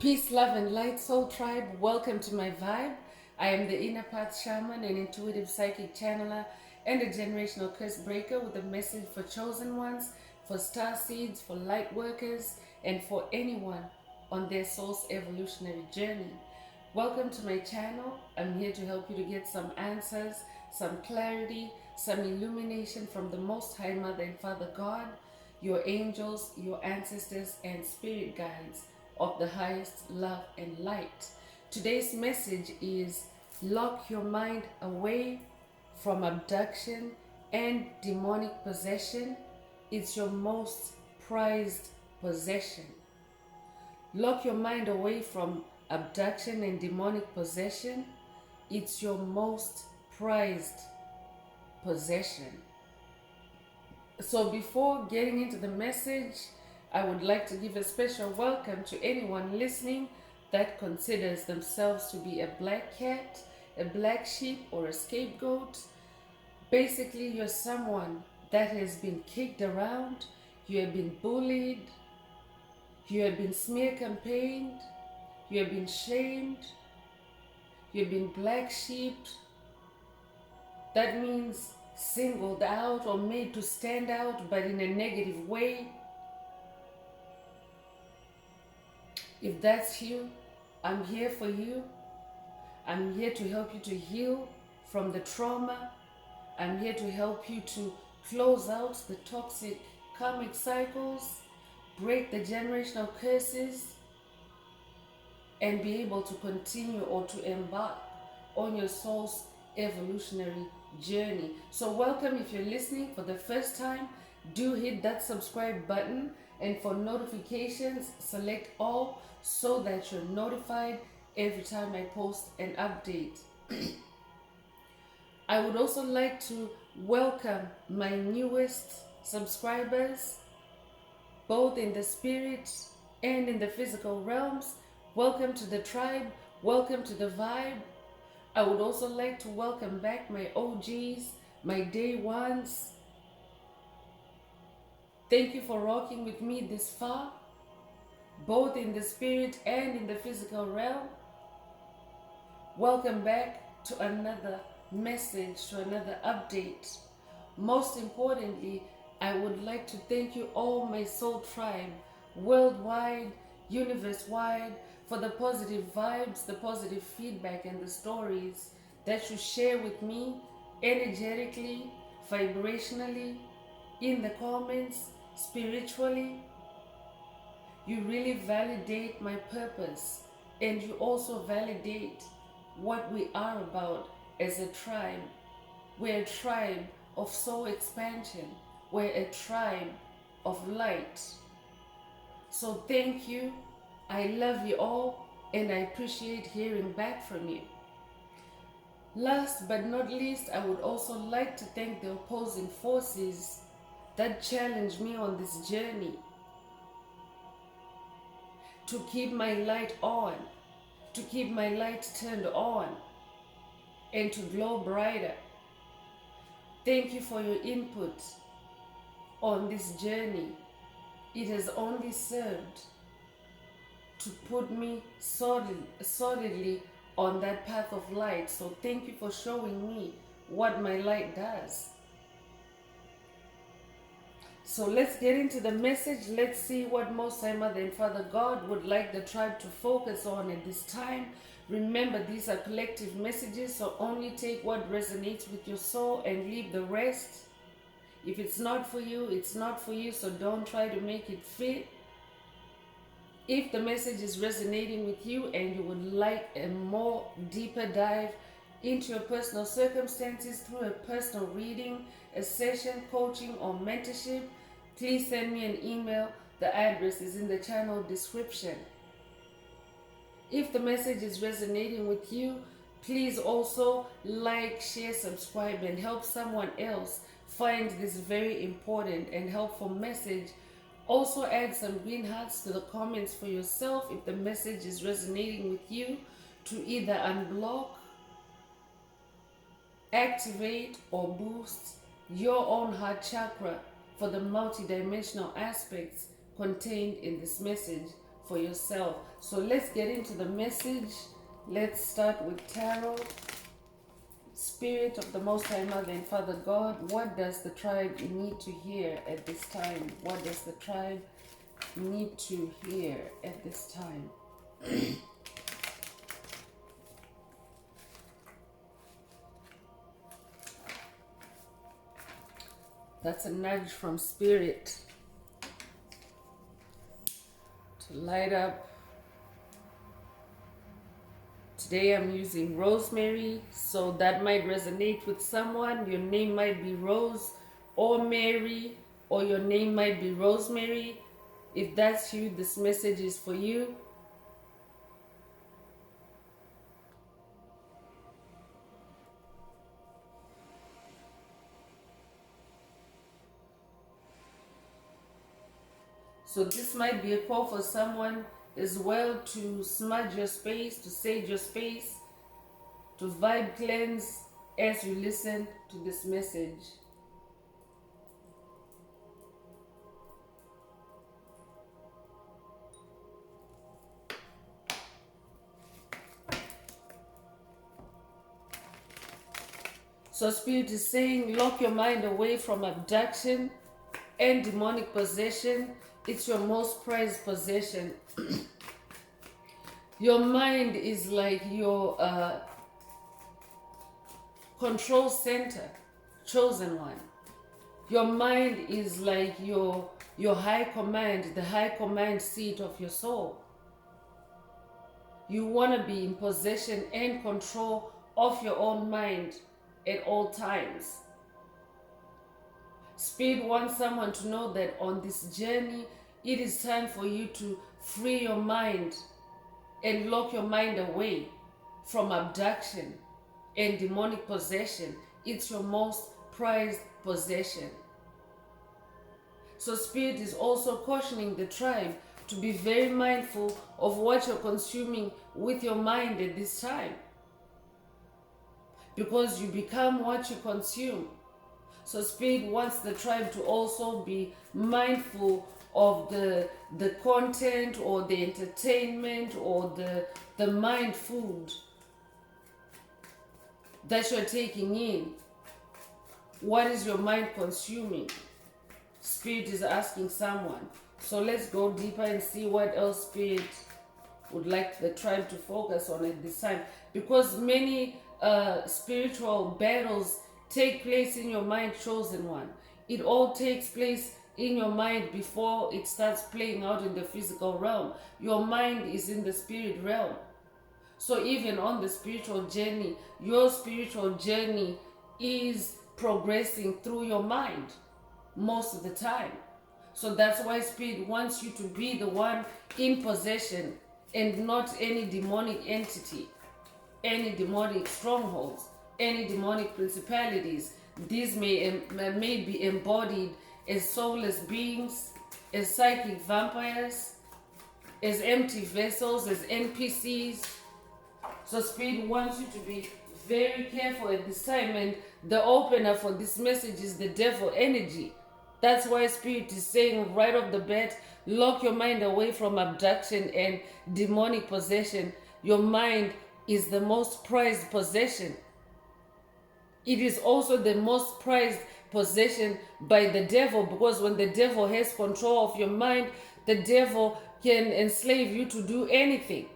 Peace, love, and light, soul tribe. Welcome to my vibe. I am the inner path shaman, an intuitive psychic channeler, and a generational curse breaker with a message for chosen ones, for star seeds, for light workers, and for anyone on their soul's evolutionary journey. Welcome to my channel. I'm here to help you to get some answers, some clarity, some illumination from the Most High Mother and Father God, your angels, your ancestors, and spirit guides of the highest love and light. Today's message is lock your mind away from abduction and demonic possession. It's your most prized possession. Lock your mind away from abduction and demonic possession. It's your most prized possession. So before getting into the message, I would like to give a special welcome to anyone listening that considers themselves to be a black cat, a black sheep, or a scapegoat. Basically, you're someone that has been kicked around, you have been bullied, you have been smear campaigned, you have been shamed, you have been black sheeped. That means singled out or made to stand out, but in a negative way. If that's you, I'm here for you. I'm here to help you to heal from the trauma. I'm here to help you to close out the toxic karmic cycles, break the generational curses, and be able to continue or to embark on your soul's evolutionary journey. So welcome. If you're listening for the first time, do hit that subscribe button, and for notifications, select all so that you're notified every time I post an update. I would also like to welcome my newest subscribers, both in the spirit and in the physical realms. Welcome to the tribe. Welcome to the vibe. I would also like to welcome back my OGs, my day ones. Thank you for rocking with me this far, both in the spirit and in the physical realm. Welcome back to another message, to another update. Most importantly, I would like to thank you all, my soul tribe, worldwide, universe-wide, for the positive vibes, the positive feedback, and the stories that you share with me energetically, vibrationally, in the comments, spiritually. You really validate my purpose, and you also validate what we are about as a tribe. We're a tribe of soul expansion. We're a tribe of light. So thank you. I love you all, and I appreciate hearing back from you. Last but not least, I would also like to thank the opposing forces that challenged me on this journey to keep my light on, to keep my light turned on, and to glow brighter. Thank you for your input on this journey. It has only served to put me solidly on that path of light. So thank you for showing me what my light does. So let's get into the message. Let's see what Most High Mother and Father God would like the tribe to focus on at this time. Remember, these are collective messages, so only take what resonates with your soul and leave the rest. If it's not for you, it's not for you, so don't try to make it fit. If the message is resonating with you and you would like a more deeper dive into your personal circumstances through a personal reading, a session, coaching, or mentorship, please send me an email. The address is in the channel description. If the message is resonating with you, please also like, share, subscribe, and help someone else find this very important and helpful message. Also add some green hearts to the comments for yourself if the message is resonating with you, to either unblock, activate, or boost your own heart chakra for the multidimensional aspects contained in this message for yourself. So let's get into the message. Let's start with tarot. Spirit of the Most High Mother and Father God, what does the tribe need to hear at this time? What does the tribe need to hear at this time? That's a nudge from Spirit to light up. Today I'm using Rosemary, so that might resonate with someone. Your name might be Rose or Mary, or your name might be Rosemary. If that's you, this message is for you. So this might be a call for someone as well to smudge your space, to sage your space, to vibe cleanse as you listen to this message. So Spirit is saying, lock your mind away from abduction and demonic possession. It's your most prized possession. Your mind is like your control center, chosen one. Your mind is like your high command, the high command seat of your soul. You want to be in possession and control of your own mind at all times. Spirit wants someone to know that on this journey, it is time for you to free your mind and lock your mind away from abduction and demonic possession. It's your most prized possession. So Spirit is also cautioning the tribe to be very mindful of what you're consuming with your mind at this time, because you become what you consume. So Spirit wants the tribe to also be mindful of the content or the entertainment or the mind food that you're taking in. What is your mind consuming? Spirit is asking someone. So let's go deeper and see what else Spirit would like the tribe to focus on at this time. Because many spiritual battles take place in your mind, chosen one. It all takes place in your mind before it starts playing out in the physical realm. Your mind is in the spirit realm. So even on the spiritual journey, your spiritual journey is progressing through your mind most of the time. So that's why Spirit wants you to be the one in possession and not any demonic entity, any demonic strongholds, any demonic principalities. These may be embodied as soulless beings, as psychic vampires, as empty vessels, as NPCs. So Spirit wants you to be very careful at this time, and the opener for this message is the devil energy. That's why Spirit is saying right off the bat, lock your mind away from abduction and demonic possession. Your mind is the most prized possession. It is also the most prized possession by the devil, because when the devil has control of your mind, the devil can enslave you to do anything.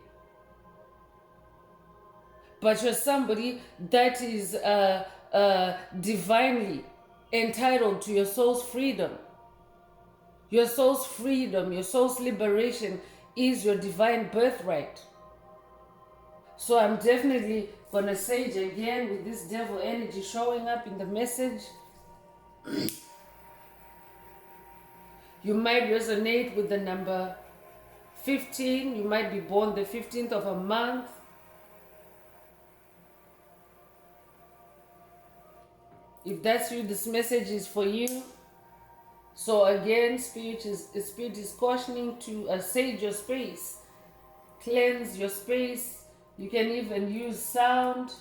But you're somebody that is divinely entitled to your soul's freedom. Your soul's freedom, your soul's liberation is your divine birthright. So I'm definitely going to sage again with this devil energy showing up in the message. You might resonate with the number 15. You might be born the 15th of a month. If that's you, this message is for you. So again, Spirit is cautioning to sage your space, cleanse your space. You can even use sound,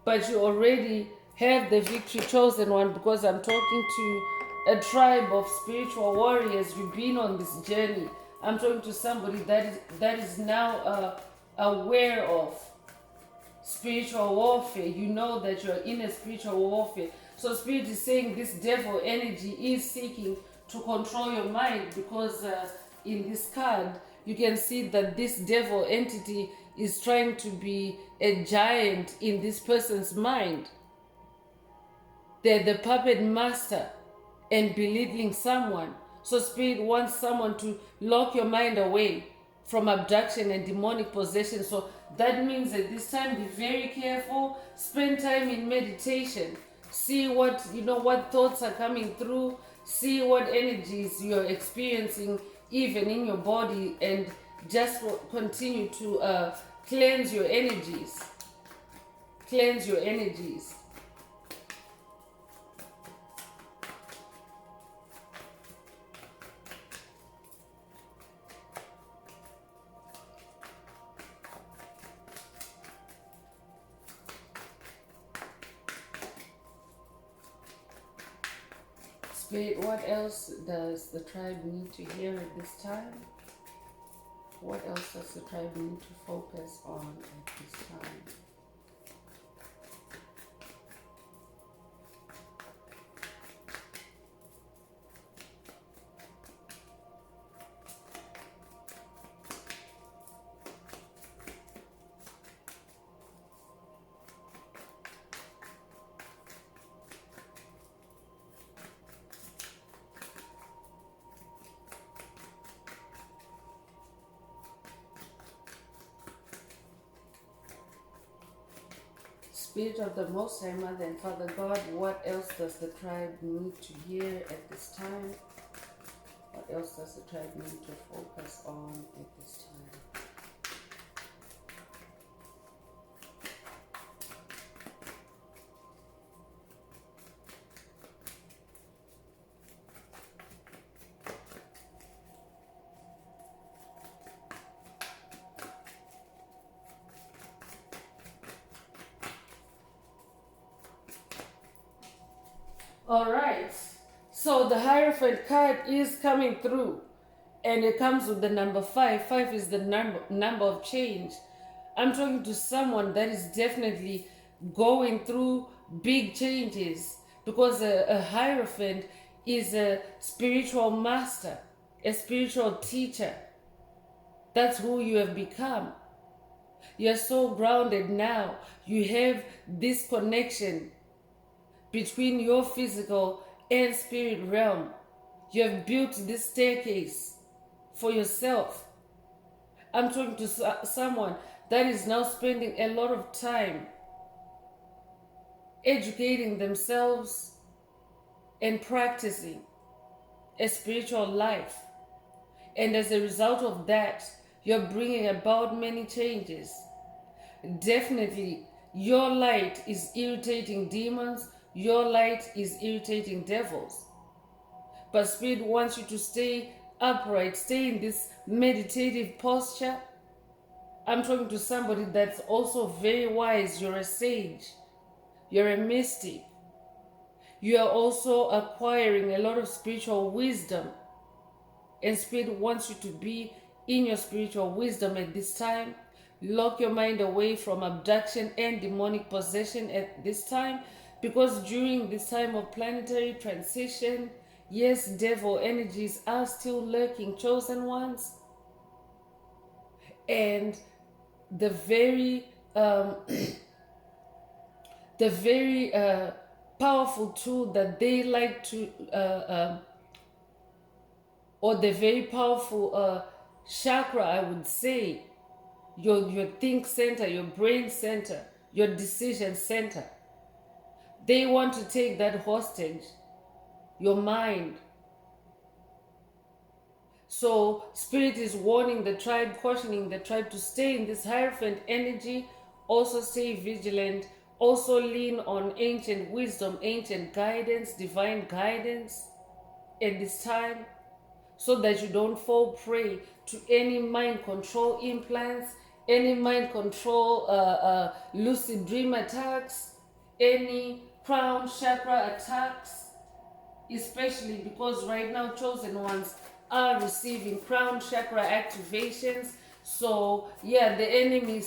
but you already have the victory, chosen one, because I'm talking to a tribe of spiritual warriors. You've been on this journey I'm talking to somebody that is now aware of spiritual warfare. You know that you're in a spiritual warfare. So Spirit is saying this devil energy is seeking to control your mind, because in this card you can see that this devil entity is trying to be a giant in this person's mind. They're the puppet master and belittling someone. So Spirit wants someone to lock your mind away from abduction and demonic possession. So that means at this time, be very careful. Spend time in meditation. See what thoughts are coming through. See what energies you're experiencing even in your body, and just continue to cleanse your energies. Cleanse your energies. Spirit, what else does the tribe need to hear at this time? What else does the tribe need to focus on at this time? Spirit of the Most High Mother and Father God, what else does the tribe need to hear at this time? What else does the tribe need to focus on at this time? All right, so the Hierophant card is coming through, and it comes with the number 5. 5 is the number of change. I'm talking to someone that is definitely going through big changes, because a Hierophant is a spiritual master, a spiritual teacher. That's who you have become. You're so grounded now. You have this connection between your physical and spirit realm. You have built this staircase for yourself. I'm talking to someone that is now spending a lot of time educating themselves and practicing a spiritual life. And as a result of that, you're bringing about many changes. Definitely, your light is irritating demons. Your light is irritating devils. But Spirit wants you to stay upright, stay in this meditative posture. I'm talking to somebody that's also very wise. You're a sage. You're a mystic. You are also acquiring a lot of spiritual wisdom. And Spirit wants you to be in your spiritual wisdom at this time. Lock your mind away from abduction and demonic possession at this time. Because during this time of planetary transition, yes, devil energies are still lurking, chosen ones. And the very powerful tool that they like to, or the very powerful chakra, I would say, your think center, your brain center, your decision center. They want to take that hostage, your mind. So Spirit is warning the tribe, cautioning the tribe to stay in this Hierophant energy. Also stay vigilant. Also lean on ancient wisdom, ancient guidance, divine guidance at this time, so that you don't fall prey to any mind control implants, any mind control lucid dream attacks, any crown chakra attacks, especially because right now, chosen ones, are receiving crown chakra activations. So yeah, the enemy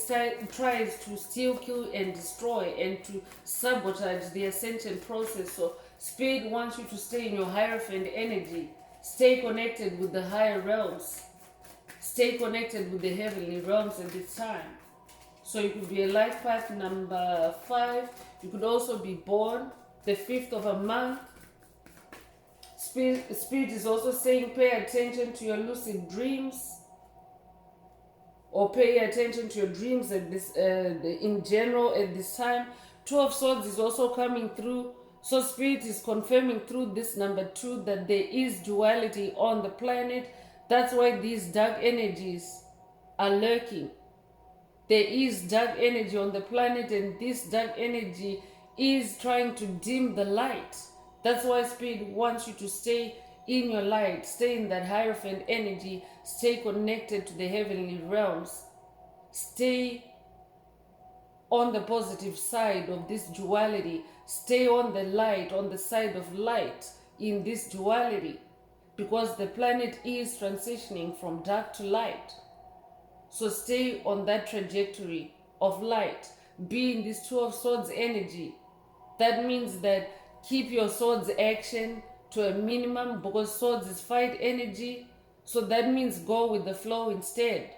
tries to steal, kill, and destroy, and to sabotage the ascension process. So Spirit wants you to stay in your hierophant energy. Stay connected with the higher realms. Stay connected with the heavenly realms at this time. So you could be a life path number 5. You could also be born the 5th of a month. Spirit is also saying pay attention to your lucid dreams, or pay attention to your dreams at this in general at this time. 2 of Swords is also coming through. So Spirit is confirming through this number 2 that there is duality on the planet. That's why these dark energies are lurking. There is dark energy on the planet, and this dark energy is trying to dim the light. That's why Spirit wants you to stay in your light, stay in that hierophant energy, stay connected to the heavenly realms, stay on the positive side of this duality, stay on the light, on the side of light in this duality, because the planet is transitioning from dark to light. So stay on that trajectory of light. Be in this 2 of Swords energy. That means that keep your swords action to a minimum, because swords is fight energy. So that means go with the flow instead.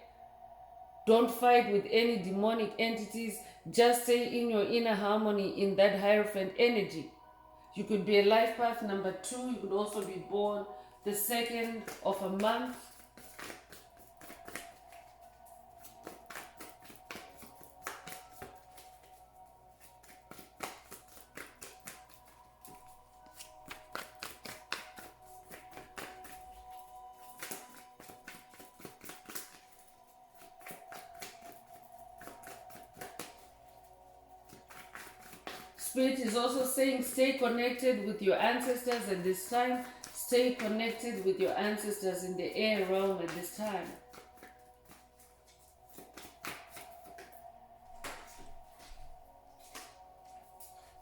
Don't fight with any demonic entities. Just stay in your inner harmony in that hierophant energy. You could be a life path number 2. You could also be born the 2nd of a month. Spirit is also saying stay connected with your ancestors at this time. Stay connected with your ancestors in the air realm at this time.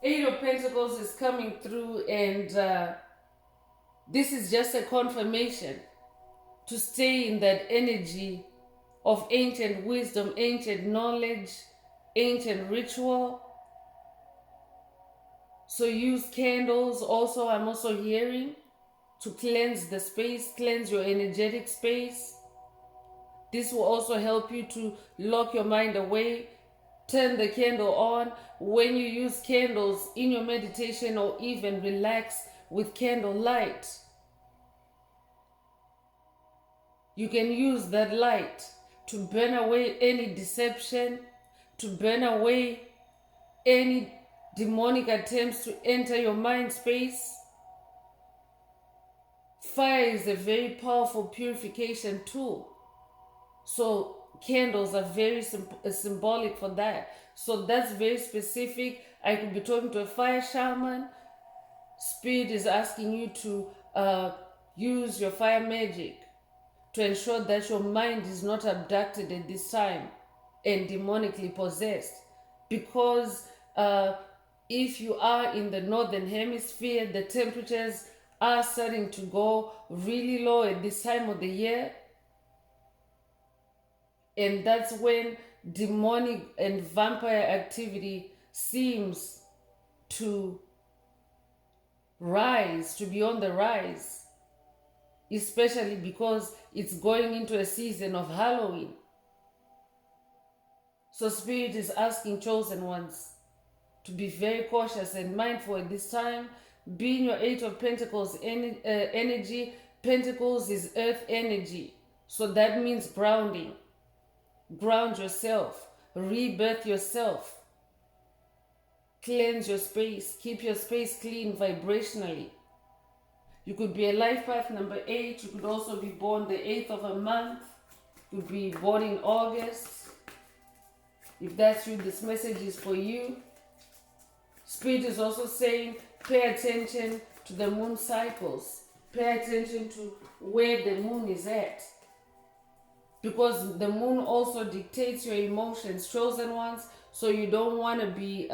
Eight of Pentacles is coming through, and this is just a confirmation to stay in that energy of ancient wisdom, ancient knowledge, ancient ritual. So use candles also, I'm also hearing, to cleanse the space, cleanse your energetic space. This will also help you to lock your mind away. Turn the candle on. When you use candles in your meditation, or even relax with candle light, you can use that light to burn away any deception, to burn away any demonic attempts to enter your mind space. Fire is a very powerful purification tool. So candles are very symbolic for that. So that's very specific. I could be talking to a fire shaman. Spirit is asking you to use your fire magic to ensure that your mind is not abducted at this time and demonically possessed. Because if you are in the northern hemisphere, the temperatures are starting to go really low at this time of the year. And that's when demonic and vampire activity seems to rise, to be on the rise. Especially because it's going into a season of Halloween. So Spirit is asking chosen ones to be very cautious and mindful at this time. Be in your 8 of Pentacles energy. Pentacles is earth energy. So that means grounding. Ground yourself. Rebirth yourself. Cleanse your space. Keep your space clean vibrationally. You could be a life path number 8. You could also be born the 8th of a month. You could be born in August. If that's you, this message is for you. Spirit is also saying pay attention to the moon cycles. Pay attention to where the moon is at. Because the moon also dictates your emotions, chosen ones. So you don't want to be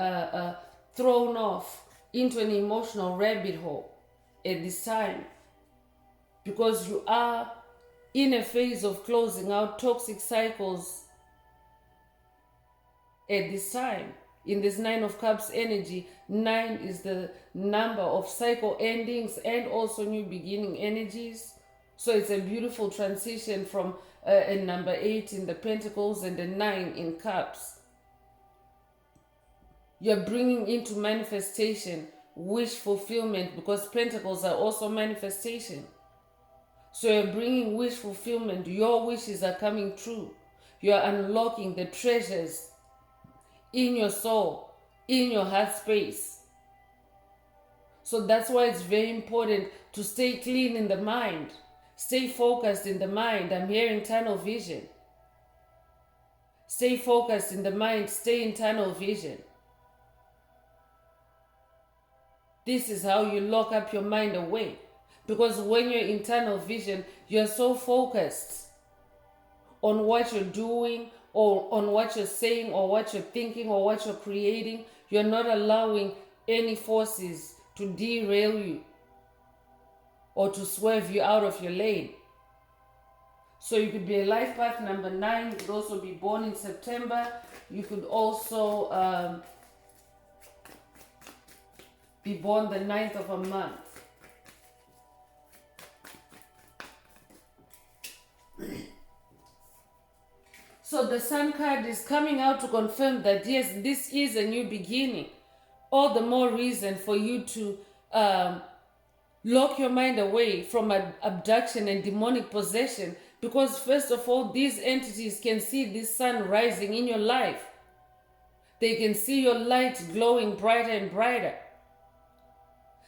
thrown off into an emotional rabbit hole at this time. because you are in a phase of closing out toxic cycles at this time. In this Nine of Cups energy, 9 is the number of cycle endings and also new beginning energies. So it's a beautiful transition from a number 8 in the Pentacles and a 9 in Cups. You're bringing into manifestation wish fulfillment, because Pentacles are also manifestation. So you're bringing wish fulfillment. Your wishes are coming true. You're unlocking the treasures in your soul, in your heart space. So that's why it's very important to stay clean in the mind. Stay focused in the mind. I'm hearing tunnel vision. Stay focused in the mind. Stay in tunnel vision. This is how you lock up your mind away. Because when you're in tunnel vision, you're so focused on what you're doing, or on what you're saying, or what you're thinking, or what you're creating. You're not allowing any forces to derail you or to swerve you out of your lane. So you could be a life path number 9. You could also be born in September. You could also be born the 9th of a month. So the Sun card is coming out to confirm that yes, this is a new beginning. All the more reason for you to lock your mind away from abduction and demonic possession, because first of all, these entities can see this sun rising in your life. They can see your light glowing brighter and brighter.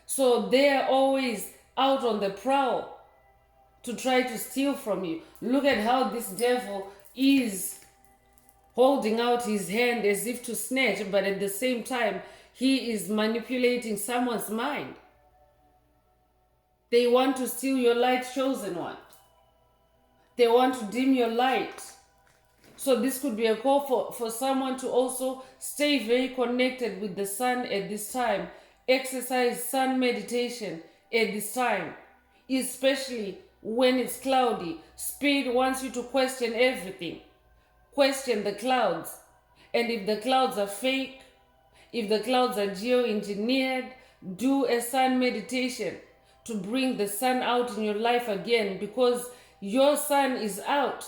So they are always out on the prowl to try to steal from you. Look at how this devil is holding out his hand as if to snatch, but at the same time, he is manipulating someone's mind. They want to steal your light, chosen one. They want to dim your light. So this could be a call for someone to also stay very connected with the sun at this time. Exercise sun meditation at this time, especially when it's cloudy. Spirit wants you to question everything. Question the clouds. And if the clouds are fake, if the clouds are geo-engineered, do a sun meditation to bring the sun out in your life again, because your sun is out.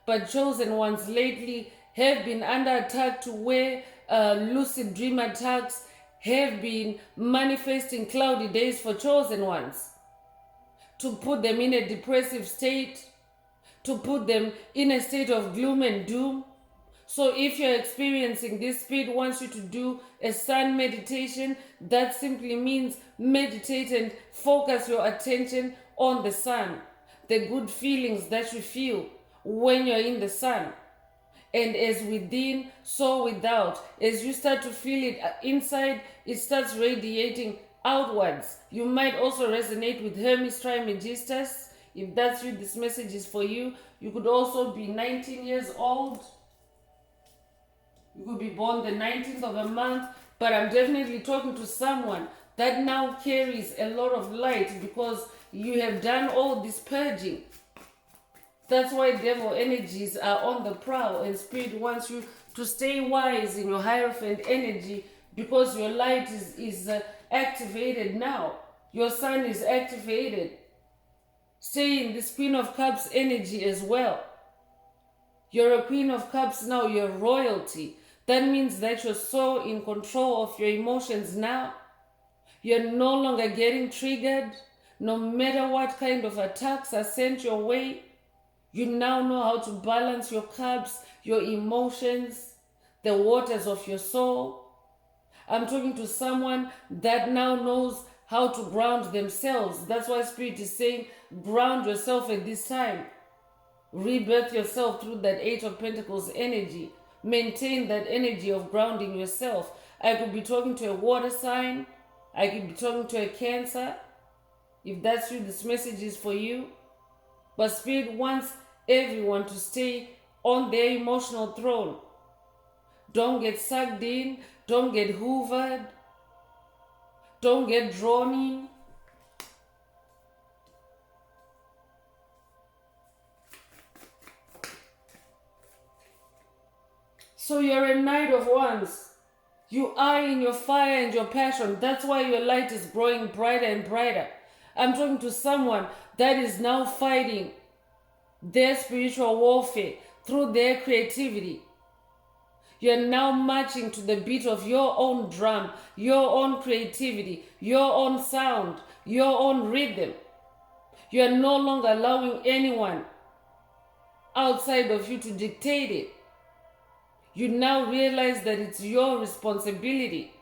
But chosen ones lately have been under attack, to where lucid dream attacks have been manifesting cloudy days for chosen ones, to put them in a depressive state, to put them in a state of gloom and doom. So if you're experiencing this, Spirit wants you to do a sun meditation. That simply means meditate and focus your attention on the sun, the good feelings that you feel when you're in the sun. And as within, so without. As you start to feel it inside, it starts radiating outwards. You might also resonate with Hermes Trismegistus. If that's you, this message is for you. You could also be 19 years old. You could be born the 19th of a month. But I'm definitely talking to someone that now carries a lot of light, because you have done all this purging. That's why devil energies are on the prowl, and Spirit wants you to stay wise in your Hierophant energy, because your light is activated now. Your sun is activated. Stay in this Queen of Cups energy as well. You're a Queen of Cups now. You're royalty. That means that you're so in control of your emotions now. You're no longer getting triggered. No matter what kind of attacks are sent your way, you now know how to balance your cups, your emotions, the waters of your soul. I'm talking to someone that now knows how to ground themselves. That's why Spirit is saying, ground yourself at this time. Rebirth yourself through that 8 of Pentacles energy. Maintain that energy of grounding yourself. I could be talking to a water sign. I could be talking to a Cancer. If that's you, this message is for you. But Spirit wants everyone to stay on their emotional throne. Don't get sucked in. Don't get hoovered. Don't get drawn in. So you're a Knight of Wands. You are in your fire and your passion. That's why your light is growing brighter and brighter. I'm talking to someone that is now fighting their spiritual warfare through their creativity. You're now marching to the beat of your own drum, your own creativity, your own sound, your own rhythm. You're no longer allowing anyone outside of you to dictate it. You now realize that it's your responsibility.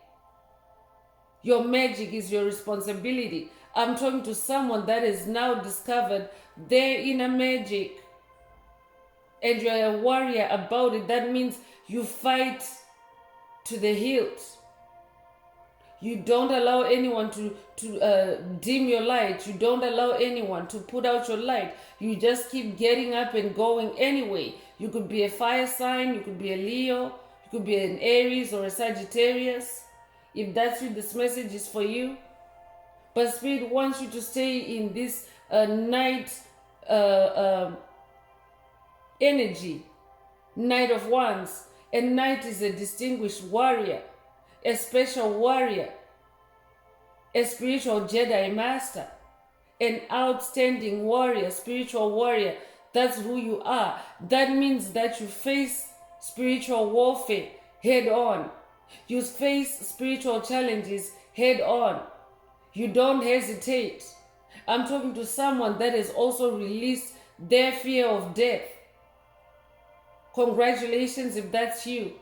Your magic is your responsibility. I'm talking to someone that has now discovered their inner magic. And you're a warrior about it. That means you fight to the hilt. You don't allow anyone to dim your light. You don't allow anyone to put out your light. You just keep getting up and going anyway. You could be a fire sign. You could be a Leo. You could be an Aries or a Sagittarius. If that's what this message is for you. But Spirit wants you to stay in this night energy. Knight of Wands. A knight is a distinguished warrior, a special warrior, a spiritual Jedi master, an outstanding warrior, spiritual warrior. That's who you are. That means that you face spiritual warfare head on. You face spiritual challenges head on. You don't hesitate. I'm talking to someone that has also released their fear of death. Congratulations if that's you.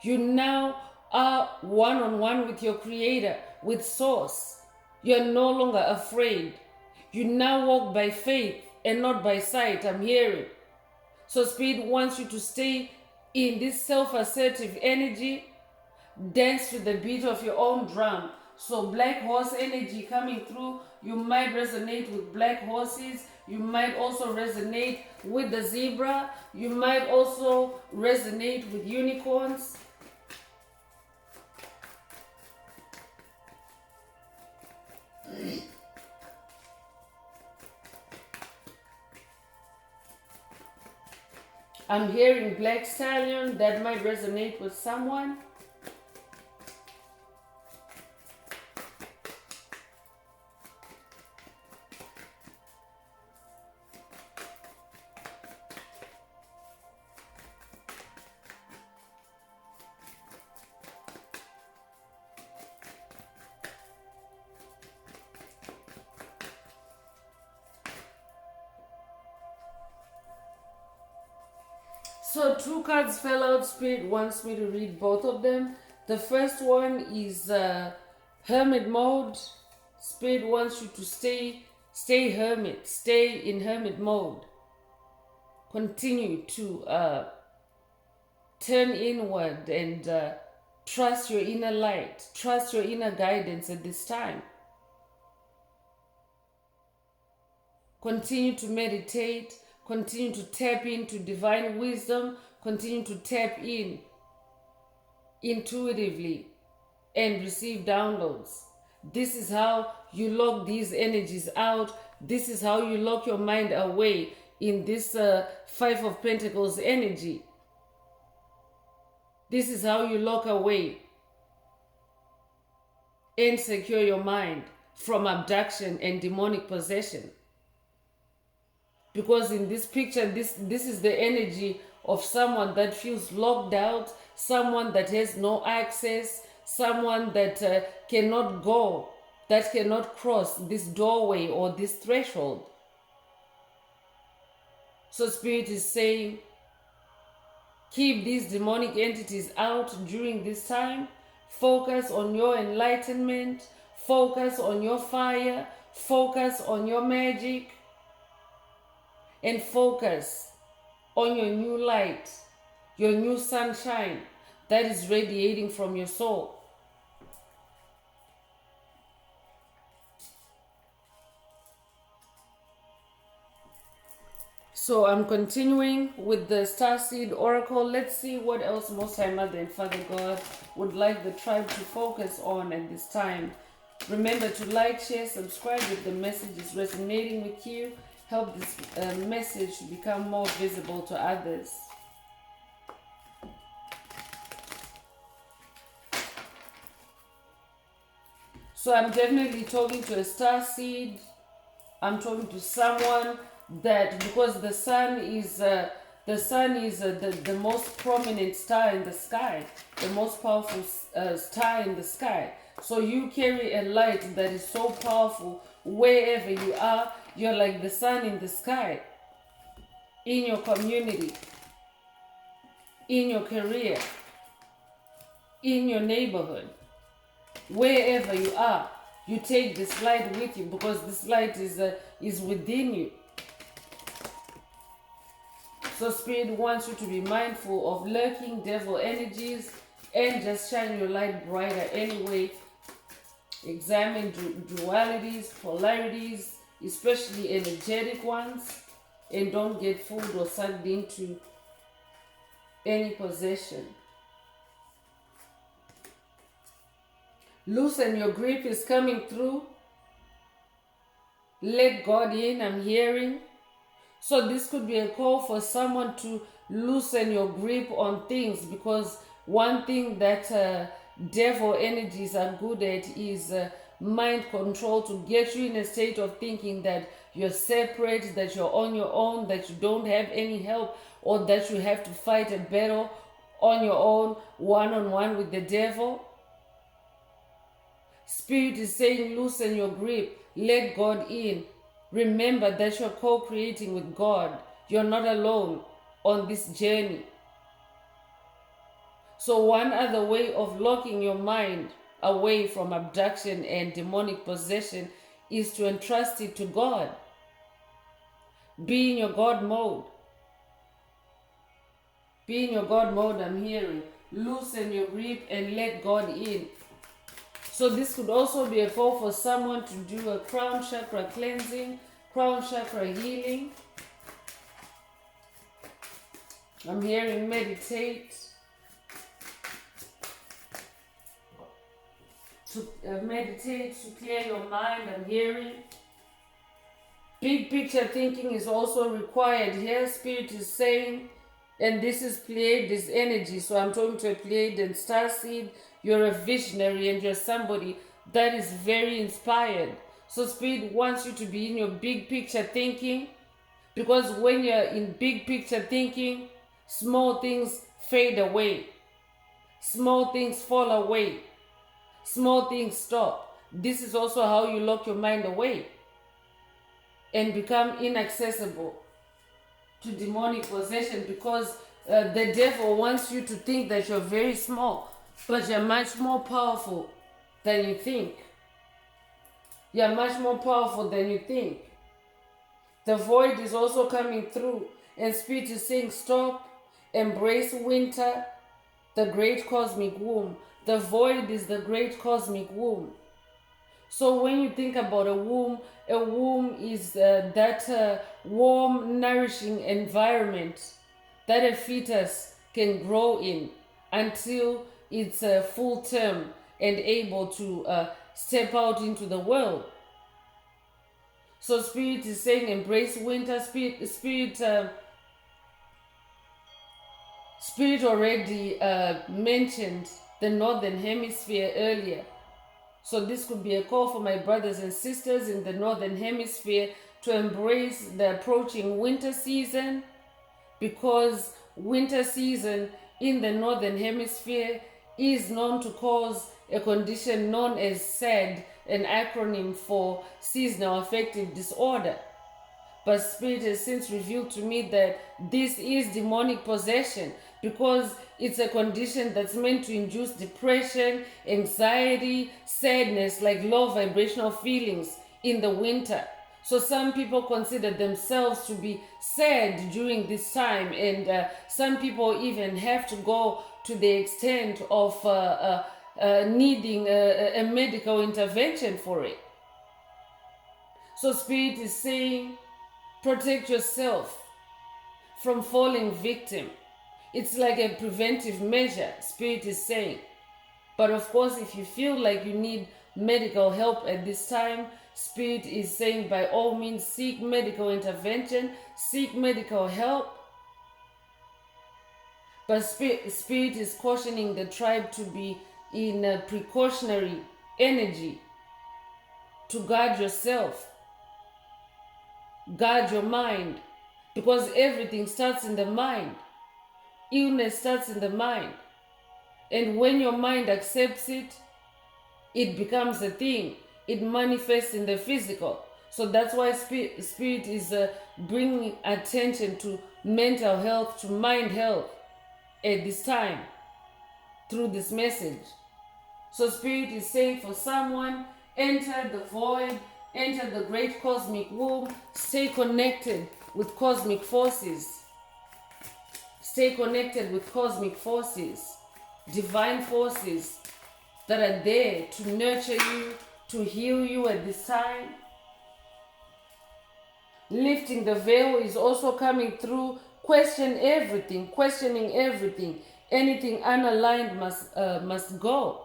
You now are one-on-one with your creator, with source. You're no longer afraid. You now walk by faith and not by sight, I'm hearing. So Spirit wants you to stay in this self-assertive energy. Dance to the beat of your own drum. So black horse energy coming through. You might resonate with black horses. You might also resonate with the zebra. You might also resonate with unicorns. I'm hearing black stallion. That might resonate with someone. So 2 cards fell out. Spirit wants me to read both of them. The first one is hermit mode. Spirit wants you to stay hermit, stay in hermit mode. Continue to turn inward and trust your inner light, trust your inner guidance at this time. Continue to meditate. Continue to tap into divine wisdom. Continue to tap in intuitively and receive downloads. This is how you lock these energies out. This is how you lock your mind away in this 5 of Pentacles energy. This is how you lock away and secure your mind from abduction and demonic possession. Because in this picture, this is the energy of someone that feels locked out, someone that has no access, someone that cannot go, that cannot cross this doorway or this threshold. So Spirit is saying, keep these demonic entities out during this time. Focus on your enlightenment. Focus on your fire. Focus on your magic. And focus on your new light, your new sunshine that is radiating from your soul. So I'm continuing with the Starseed Oracle. Let's see what else Most High Mother and Father God would like the tribe to focus on at this time. Remember to like, share, subscribe if the message is resonating with you. Help this message become more visible to others. So I'm definitely talking to a star seed. I'm talking to someone that, because the sun is the most prominent star in the sky, the most powerful star in the sky. So you carry a light that is so powerful wherever you are. You're like the sun in the sky, in your community, in your career, in your neighborhood, wherever you are. You take this light with you because this light is within you. So Spirit wants you to be mindful of lurking devil energies and just shine your light brighter anyway. Examine dualities, polarities, especially energetic ones, and don't get fooled or sucked into any possession. Loosen your grip is coming through. Let God in, I'm hearing. So this could be a call for someone to loosen your grip on things, because one thing that devil energies are good at is mind control, to get you in a state of thinking that you're separate, that you're on your own, that you don't have any help, or that you have to fight a battle on your own, one-on-one with the devil. Spirit is saying loosen your grip, let God in. Remember that you're co-creating with God. You're not alone on this journey. So one other way of locking your mind away from abduction and demonic possession is to entrust it to God. Be in your God mode. Be in your God mode, I'm hearing. Loosen your grip and let God in. So this could also be a call for someone to do a crown chakra cleansing, crown chakra healing. I'm hearing meditate. To meditate, to clear your mind, I'm hearing. Big picture thinking is also required here. Spirit is saying, and this is Pleiades energy. So I'm talking to a Pleiadian starseed. You're a visionary and you're somebody that is very inspired. So Spirit wants you to be in your big picture thinking, because when you're in big picture thinking, small things fade away. Small things fall away. Small things stop. This is also how you lock your mind away and become inaccessible to demonic possession, because the devil wants you to think that you're very small, but you're much more powerful than you think. You're much more powerful than you think. The void is also coming through, and Spirit is saying stop, embrace winter, the great cosmic womb. The void is the great cosmic womb. So when you think about a womb is that warm, nourishing environment that a fetus can grow in until it's full term and able to step out into the world. So Spirit is saying embrace winter. Spirit already mentioned the northern hemisphere earlier. So this could be a call for my brothers and sisters in the northern hemisphere to embrace the approaching winter season, because winter season in the northern hemisphere is known to cause a condition known as SAD, an acronym for seasonal affective disorder. But Spirit has since revealed to me that this is demonic possession, because it's a condition that's meant to induce depression, anxiety, sadness, like low vibrational feelings in the winter. So some people consider themselves to be sad during this time, and some people even have to go to the extent of needing a medical intervention for it. So Spirit is saying, protect yourself from falling victim. It's like a preventive measure, Spirit is saying. But of course, if you feel like you need medical help at this time, Spirit is saying by all means seek medical intervention, seek medical help. But Spirit is cautioning the tribe to be in a precautionary energy, to guard yourself, guard your mind, because everything starts in the mind. Illness starts in the mind. And when your mind accepts it, it becomes a thing. It manifests in the physical. So that's why Spirit is bringing attention to mental health, to mind health at this time through this message. So Spirit is saying for someone, enter the void, enter the great cosmic womb, stay connected with cosmic forces. Stay connected with cosmic forces, divine forces that are there to nurture you, to heal you at this time. Lifting the veil is also coming through. Questioning everything. Anything unaligned must go.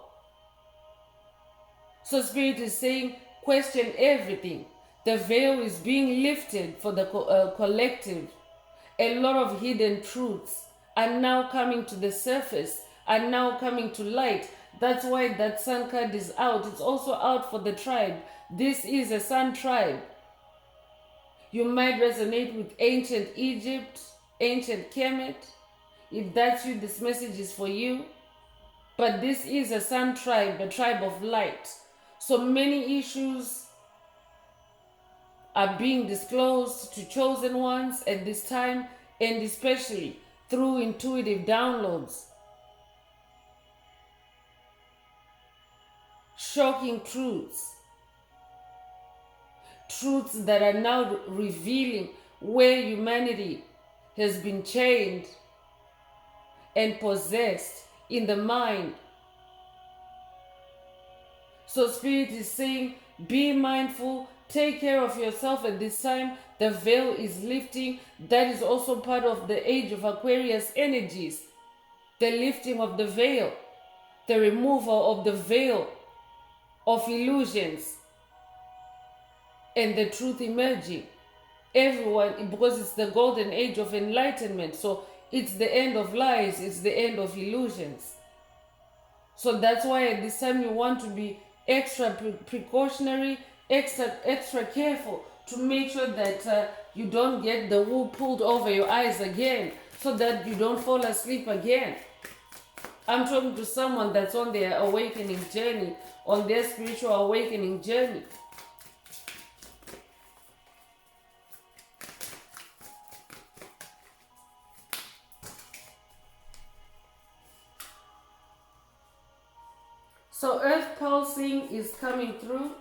So Spirit is saying, question everything. The veil is being lifted for the collective. A lot of hidden truths are now coming to the surface, are now coming to light. That's why that sun card is out. It's also out for the tribe. This is a sun tribe. You might resonate with ancient Egypt, ancient Kemet. If that's you, this message is for you. But this is a sun tribe, a tribe of light. So many issues are being disclosed to chosen ones at this time, and especially through intuitive downloads. Shocking truths. Truths that are now revealing where humanity has been chained and possessed in the mind. So Spirit is saying, be mindful, take care of yourself at this time. The veil is lifting. That is also part of the age of Aquarius energies. The lifting of the veil, the removal of the veil of illusions, and the truth emerging. Everyone, because it's the golden age of enlightenment. So it's the end of lies, it's the end of illusions. So that's why at this time you want to be extra precautionary, extra careful to make sure that you don't get the wool pulled over your eyes again, so that you don't fall asleep again. I'm talking to someone that's on their awakening journey, on their spiritual awakening journey. So earth pulsing is coming through.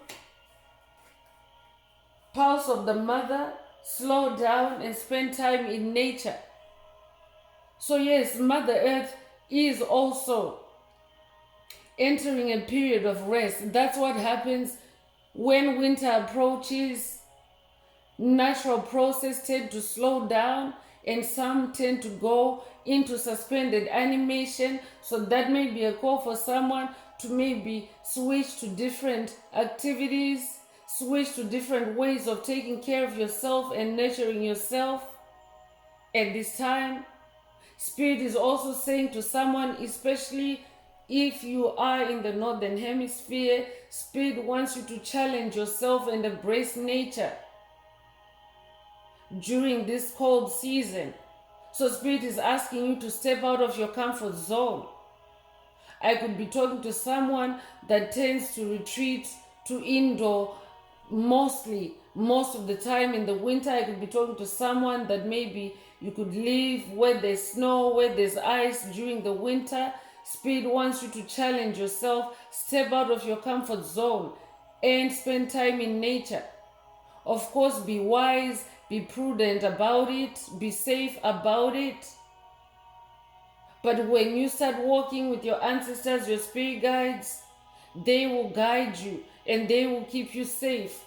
Pulse of the mother, slow down and spend time in nature. So yes, Mother Earth is also entering a period of rest. That's what happens when winter approaches. Natural processes tend to slow down, and some tend to go into suspended animation. So that may be a call for someone to maybe switch to different activities, switch to different ways of taking care of yourself and nurturing yourself at this time. Spirit is also saying to someone, especially if you are in the northern hemisphere, Spirit wants you to challenge yourself and embrace nature during this cold season. So Spirit is asking you to step out of your comfort zone. I could be talking to someone that tends to retreat to indoor most of the time in the winter. I could be talking to someone that maybe you could live where there's snow, where there's ice during the winter. Spirit wants you to challenge yourself, step out of your comfort zone, and spend time in nature. Of course, be wise, be prudent about it, be safe about it. But when you start walking with your ancestors, your spirit guides, they will guide you and they will keep you safe.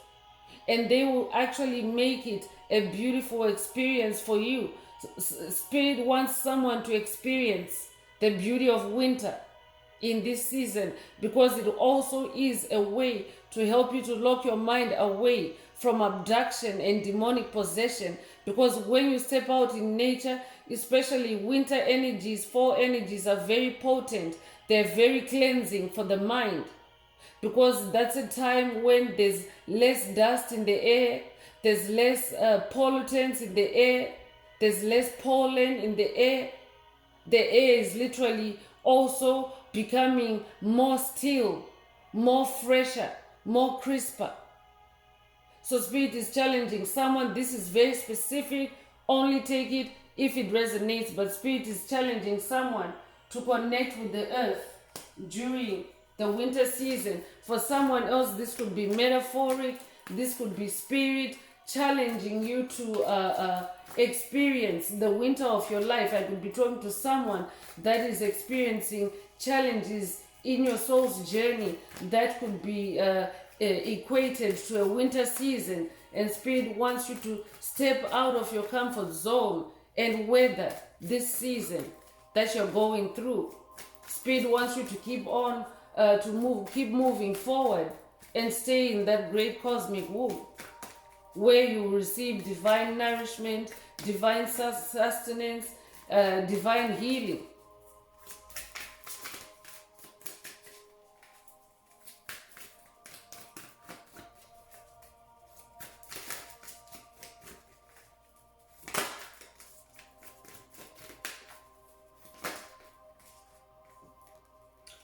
And they will actually make it a beautiful experience for you. Spirit wants someone to experience the beauty of winter in this season, because it also is a way to help you to lock your mind away from abduction and demonic possession. Because when you step out in nature, especially winter energies, fall energies are very potent. They're very cleansing for the mind. because that's a time when there's less dust in the air, there's less pollutants in the air, there's less pollen in the air. The air is literally also becoming more still, more fresher, more crisper. So Spirit is challenging someone. This is very specific. Only take it if it resonates. But Spirit is challenging someone to connect with the earth during the winter season. For someone else, this could be metaphoric. This could be Spirit challenging you to experience the winter of your life. I could be talking to someone that is experiencing challenges in your soul's journey that could be equated to a winter season, and Spirit wants you to step out of your comfort zone and weather this season that you're going through. Spirit wants you to keep on keep moving forward and stay in that great cosmic womb where you receive divine nourishment, divine sustenance, divine healing.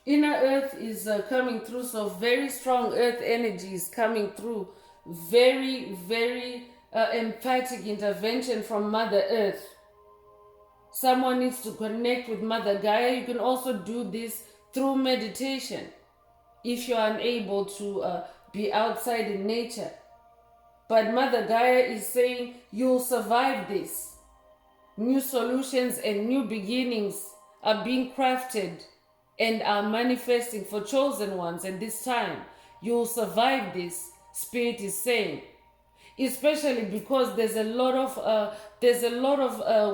Inner earth is coming through, so very strong earth energy is coming through. Very, very emphatic intervention from Mother Earth. Someone needs to connect with Mother Gaia. You can also do this through meditation if you're unable to be outside in nature. But Mother Gaia is saying you'll survive this. New solutions and new beginnings are being crafted and are manifesting for chosen ones, and this time you'll survive this, Spirit is saying. Especially because there's a lot of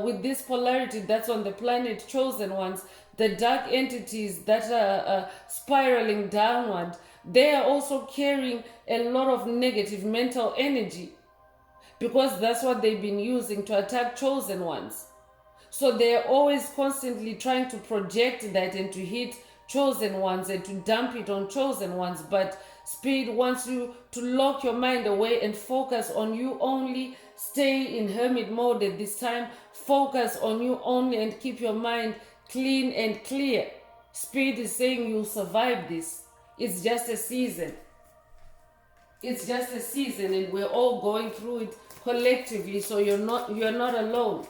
with this polarity that's on the planet chosen ones, the dark entities that are spiraling downward, they are also carrying a lot of negative mental energy, because that's what they've been using to attack chosen ones. So they're always constantly trying to project that and to hit chosen ones and to dump it on chosen ones. But Spirit wants you to lock your mind away and focus on you only. Stay in hermit mode at this time. Focus on you only and keep your mind clean and clear. Spirit is saying you'll survive this. It's just a season. It's just a season, and we're all going through it collectively, so you're not alone.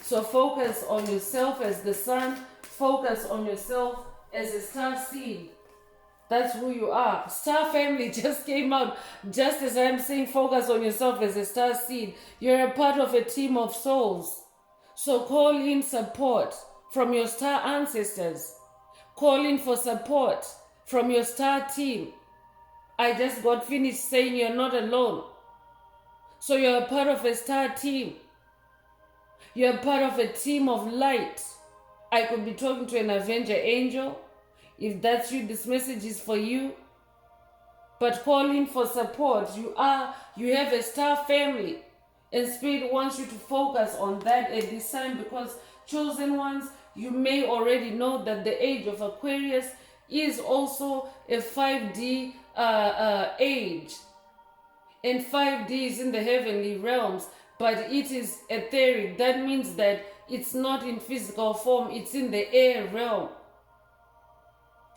So focus on yourself as the sun. Focus on yourself as a star seed. That's who you are. Star family just came out just as I'm saying focus on yourself as a star seed. You're a part of a team of souls. So call in support from your star ancestors. Call in for support from your star team. I just got finished saying you're not alone. So you're a part of a star team. You're part of a team of light. I could be talking to an Avenger angel. If that's you, this message is for you. But call in for support. You have a star family. And Spirit wants you to focus on that at this time, because chosen ones, you may already know that the age of Aquarius is also a 5D age. And 5D is in the heavenly realms, but it is etheric. That means that it's not in physical form, it's in the air realm.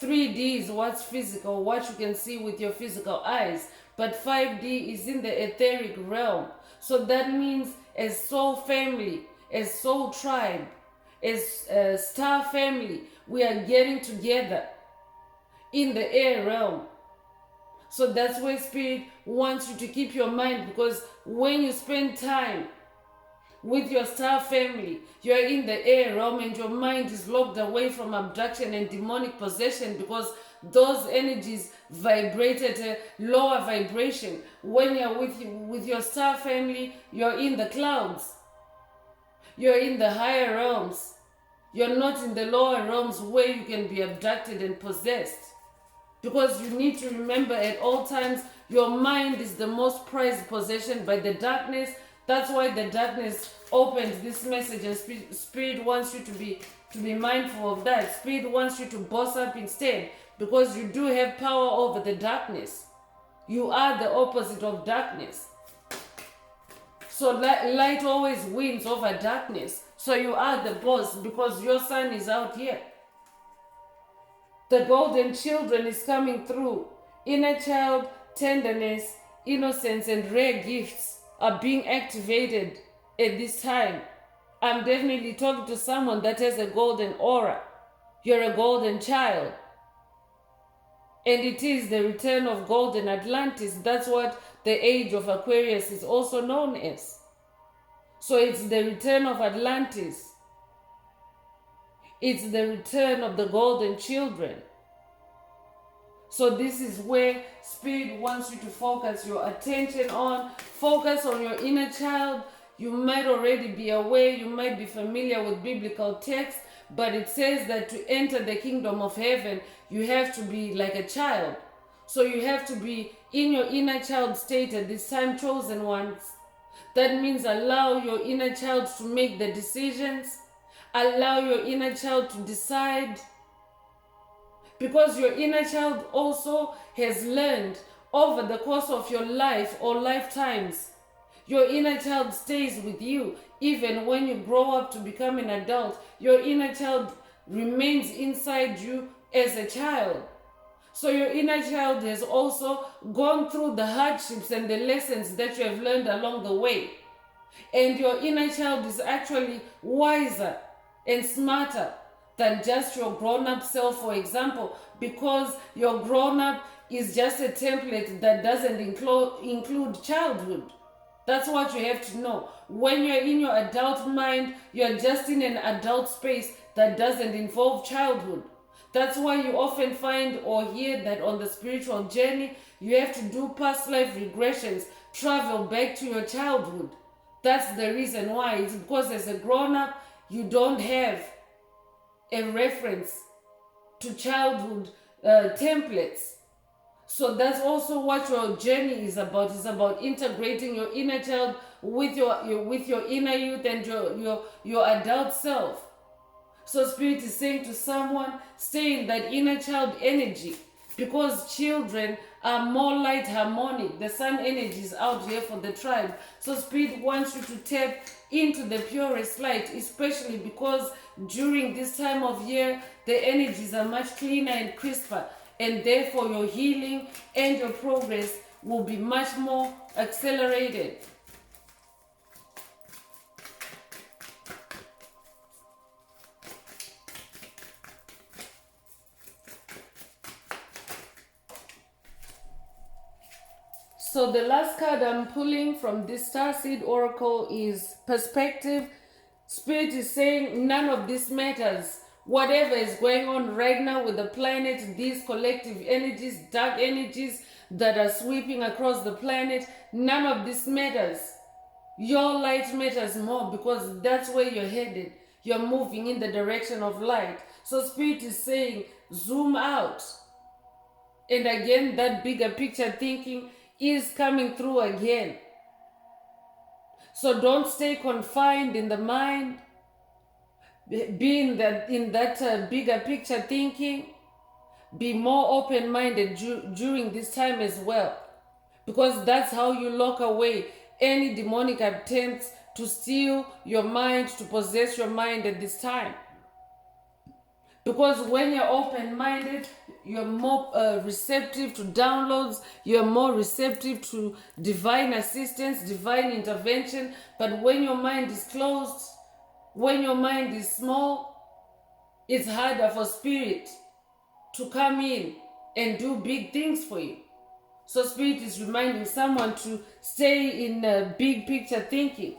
3D is what's physical, what you can see with your physical eyes, but 5D is in the etheric realm. So that means as soul family, as soul tribe, as star family, we are getting together in the air realm. So that's where Spirit wants you to keep your mind, because when you spend time with your star family, you're in the air realm and your mind is locked away from abduction and demonic possession, because those energies vibrate at a lower vibration. When you're with your star family, you're in the clouds. You're in the higher realms. You're not in the lower realms where you can be abducted and possessed. Because you need to remember at all times, your mind is the most prized possession by the darkness. That's why the darkness opened this message, and Spirit wants you to be mindful of that. Spirit wants you to boss up instead, because you do have power over the darkness. You are the opposite of darkness. So light always wins over darkness. So you are the boss, because your sun is out here. The golden children is coming through. Inner child, tenderness, innocence, and rare gifts are being activated at this time. I'm definitely talking to someone that has a golden aura. You're a golden child. And it is the return of golden Atlantis. That's what the age of Aquarius is also known as. So it's the return of Atlantis. It's the return of the golden children. So this is where Spirit wants you to focus your attention on. Focus on your inner child. You might already be aware, you might be familiar with biblical text, but it says that to enter the kingdom of heaven, you have to be like a child. So you have to be in your inner child state at this time, chosen ones. That means allow your inner child to make the decisions. Allow your inner child to decide. Because your inner child also has learned over the course of your life or lifetimes. Your inner child stays with you. Even when you grow up to become an adult, your inner child remains inside you as a child. So your inner child has also gone through the hardships and the lessons that you have learned along the way. And your inner child is actually wiser and smarter than just your grown-up self, for example, because your grown-up is just a template that doesn't include childhood. That's what you have to know. When you're in your adult mind, you're just in an adult space that doesn't involve childhood. That's why you often find or hear that on the spiritual journey, you have to do past life regressions, travel back to your childhood. That's the reason why. It's because as a grown-up, you don't have a reference to childhood templates. So that's also what your journey is about. It's about integrating your inner child with your inner youth and your adult self. So Spirit is saying to someone, stay in that inner child energy, because children are more light harmonic. The sun energy is out here for the tribe. So Spirit wants you to tap into the purest light, especially because during this time of year, the energies are much cleaner and crisper, and therefore your healing and your progress will be much more accelerated. So the last card I'm pulling from this Starseed Oracle is Perspective. Spirit is saying none of this matters. Whatever is going on right now with the planet, these collective energies, dark energies that are sweeping across the planet, none of this matters. Your light matters more, because that's where you're headed. You're moving in the direction of light. So Spirit is saying, zoom out. And again, that bigger picture thinking is coming through again. So don't stay confined in the mind. Be in that bigger picture thinking. Be more open-minded during this time as well, because that's how you lock away any demonic attempts to steal your mind, to possess your mind at this time. Because when you're open-minded, you're more receptive to downloads, you're more receptive to divine assistance, divine intervention. But when your mind is closed, when your mind is small, it's harder for Spirit to come in and do big things for you. So Spirit is reminding someone to stay in big picture thinking.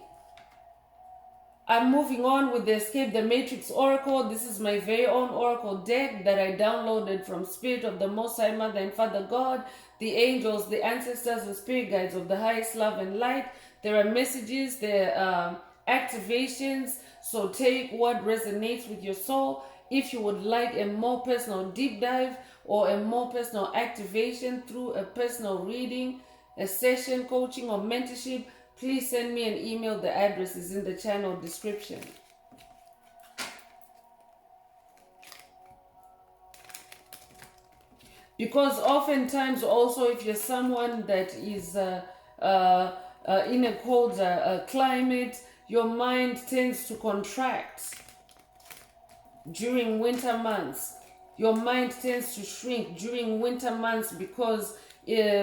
I'm moving on with the Escape the Matrix Oracle. This is my very own Oracle deck that I downloaded from Spirit of the Most High Mother and Father God, the angels, the ancestors, and spirit guides of the highest love and light. There are messages, there are activations. So take what resonates with your soul. If you would like a more personal deep dive or a more personal activation through a personal reading, a session, coaching, or mentorship, please send me an email. The address is in the channel description. Because oftentimes also if you're someone that is in a colder climate, your mind tends to contract during winter months. Your mind tends to shrink during winter months because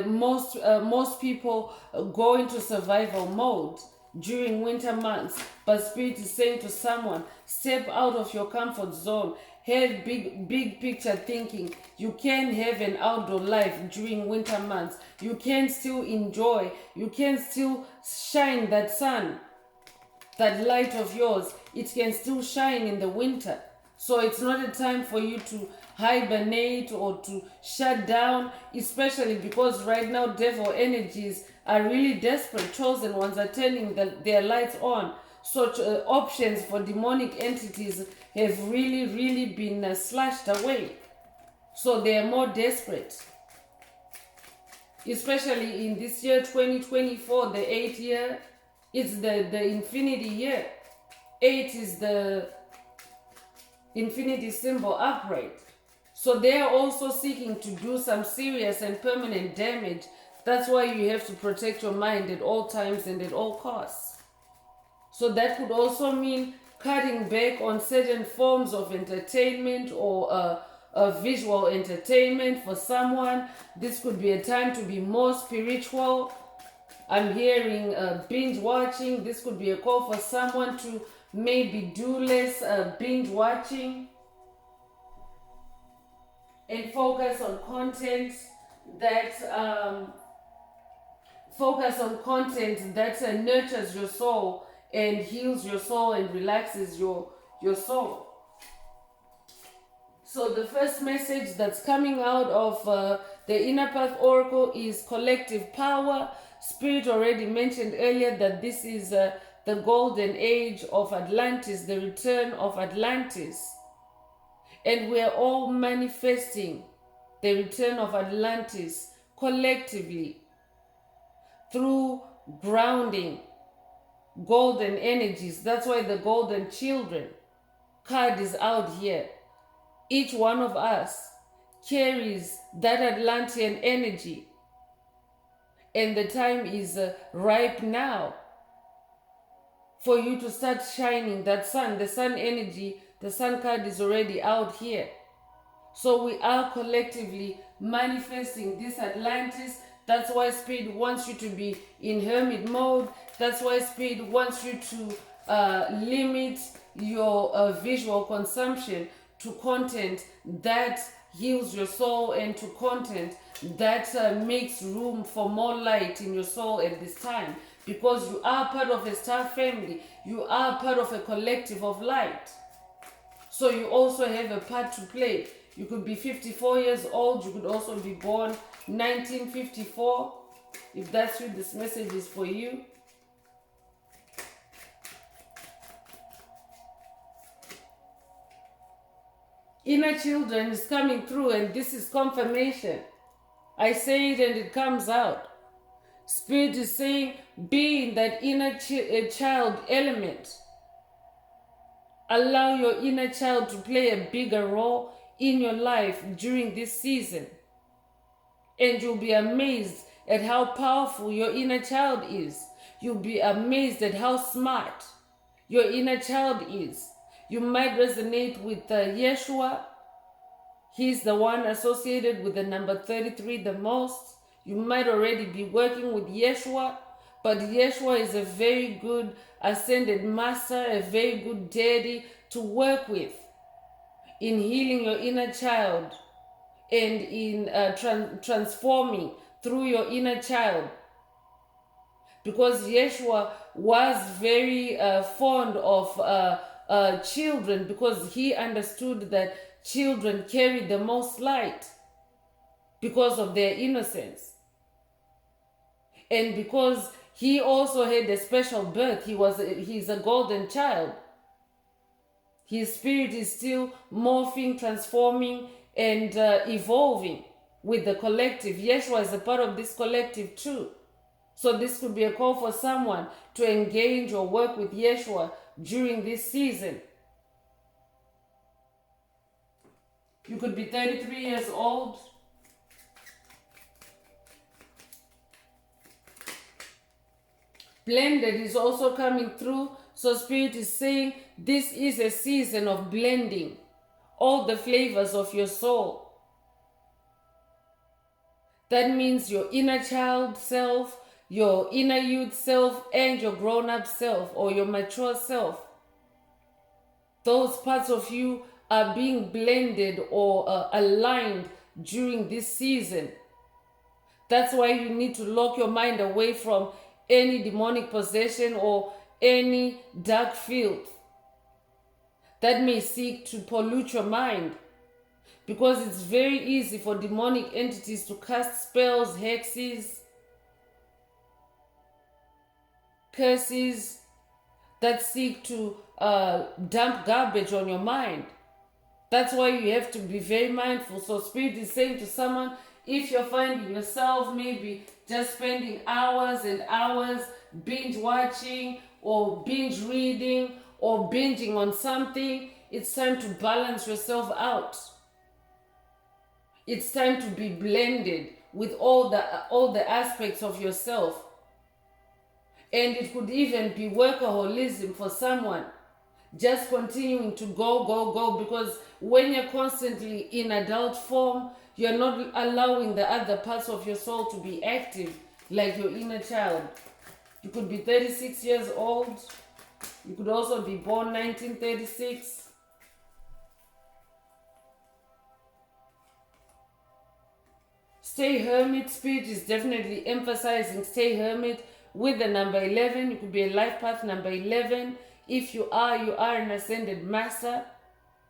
most people go into survival mode during winter months. But Spirit is saying to someone, step out of your comfort zone. Have big picture thinking. You can have an outdoor life during winter months. You can still enjoy. You can still shine that sun, that light of yours. It can still shine in the winter. So it's not a time for you to hibernate or to shut down, especially because right now devil energies are really desperate. Chosen ones are turning their lights on. Such options for demonic entities have really been slashed away. So they are more desperate. Especially in this year 2024, the 8th year, it's the infinity year. 8 is the infinity symbol upright. So they are also seeking to do some serious and permanent damage. That's why you have to protect your mind at all times and at all costs. So that could also mean cutting back on certain forms of entertainment or visual entertainment for someone. This could be a time to be more spiritual. I'm hearing binge watching. This could be a call for someone to maybe do less binge watching and focus on content that nurtures your soul and heals your soul and relaxes your soul. So the first message that's coming out of the Inner Path Oracle is collective power. Spirit already mentioned earlier that this is the golden age of Atlantis, the return of Atlantis. And we are all manifesting the return of Atlantis collectively through grounding golden energies. That's why the golden children card is out here. Each one of us carries that Atlantean energy, and the time is ripe now for you to start shining that sun. The sun energy, the sun card is already out here. So we are collectively manifesting this Atlantis. That's why Spirit wants you to be in hermit mode. That's why Spirit wants you to limit your visual consumption to content that heals your soul and to content that makes room for more light in your soul at this time. Because you are part of a star family. You are part of a collective of light. So you also have a part to play. You could be 54 years old. You could also be born 1954. If that's you, this message is for you. Inner children is coming through, and this is confirmation. I say it and it comes out. Spirit is saying, be in that inner child element. Allow your inner child to play a bigger role in your life during this season. And you'll be amazed at how powerful your inner child is. You'll be amazed at how smart your inner child is. You might resonate with Yeshua. He's the one associated with the number 33 the most. You might already be working with Yeshua, but Yeshua is a very good ascended master, a very good daddy to work with in healing your inner child and in transforming through your inner child. Because Yeshua was very fond of children, because he understood that children carry the most light because of their innocence. And because he also had a special birth, he's a golden child. His spirit is still morphing, transforming, and evolving with the collective. Yeshua is a part of this collective too. So this could be a call for someone to engage or work with Yeshua during this season. You could be 33 years old. Blended is also coming through. So Spirit is saying this is a season of blending all the flavors of your soul. That means your inner child self, your inner youth self, and your grown-up self or your mature self. Those parts of you are being blended or aligned during this season. That's why you need to lock your mind away from any demonic possession or any dark field that may seek to pollute your mind. Because it's very easy for demonic entities to cast spells, hexes, curses that seek to dump garbage on your mind. That's why you have to be very mindful. So Spirit is saying to someone, if you're finding yourself maybe just spending hours and hours binge watching or binge reading or binging on something, it's time to balance yourself out. It's time to be blended with all the aspects of yourself. And it could even be workaholism for someone. Just continuing to go, because when you're constantly in adult form, you're not allowing the other parts of your soul to be active, like your inner child. You could be 36 years old. You could also be born 1936. Stay hermit. Spirit is definitely emphasizing stay hermit with the number 11. You could be a life path number 11. If you are an ascended master.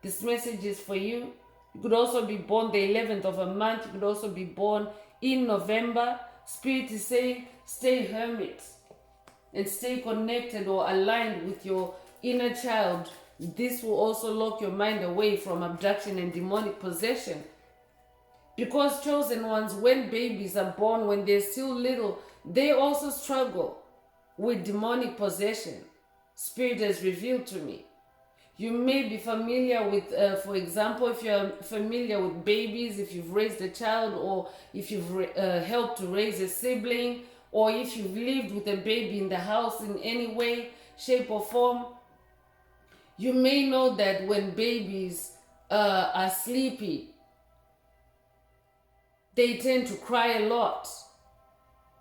This message is for you. You could also be born the 11th of a month. You could also be born in November. Spirit is saying stay hermit and stay connected or aligned with your inner child. This will also lock your mind away from abduction and demonic possession. Because chosen ones, when babies are born, when they're still little, they also struggle with demonic possession. Spirit has revealed to me. You may be familiar with, for example, if you're familiar with babies, if you've raised a child, or if you've helped to raise a sibling, or if you've lived with a baby in the house in any way, shape, or form, you may know that when babies are sleepy, they tend to cry a lot,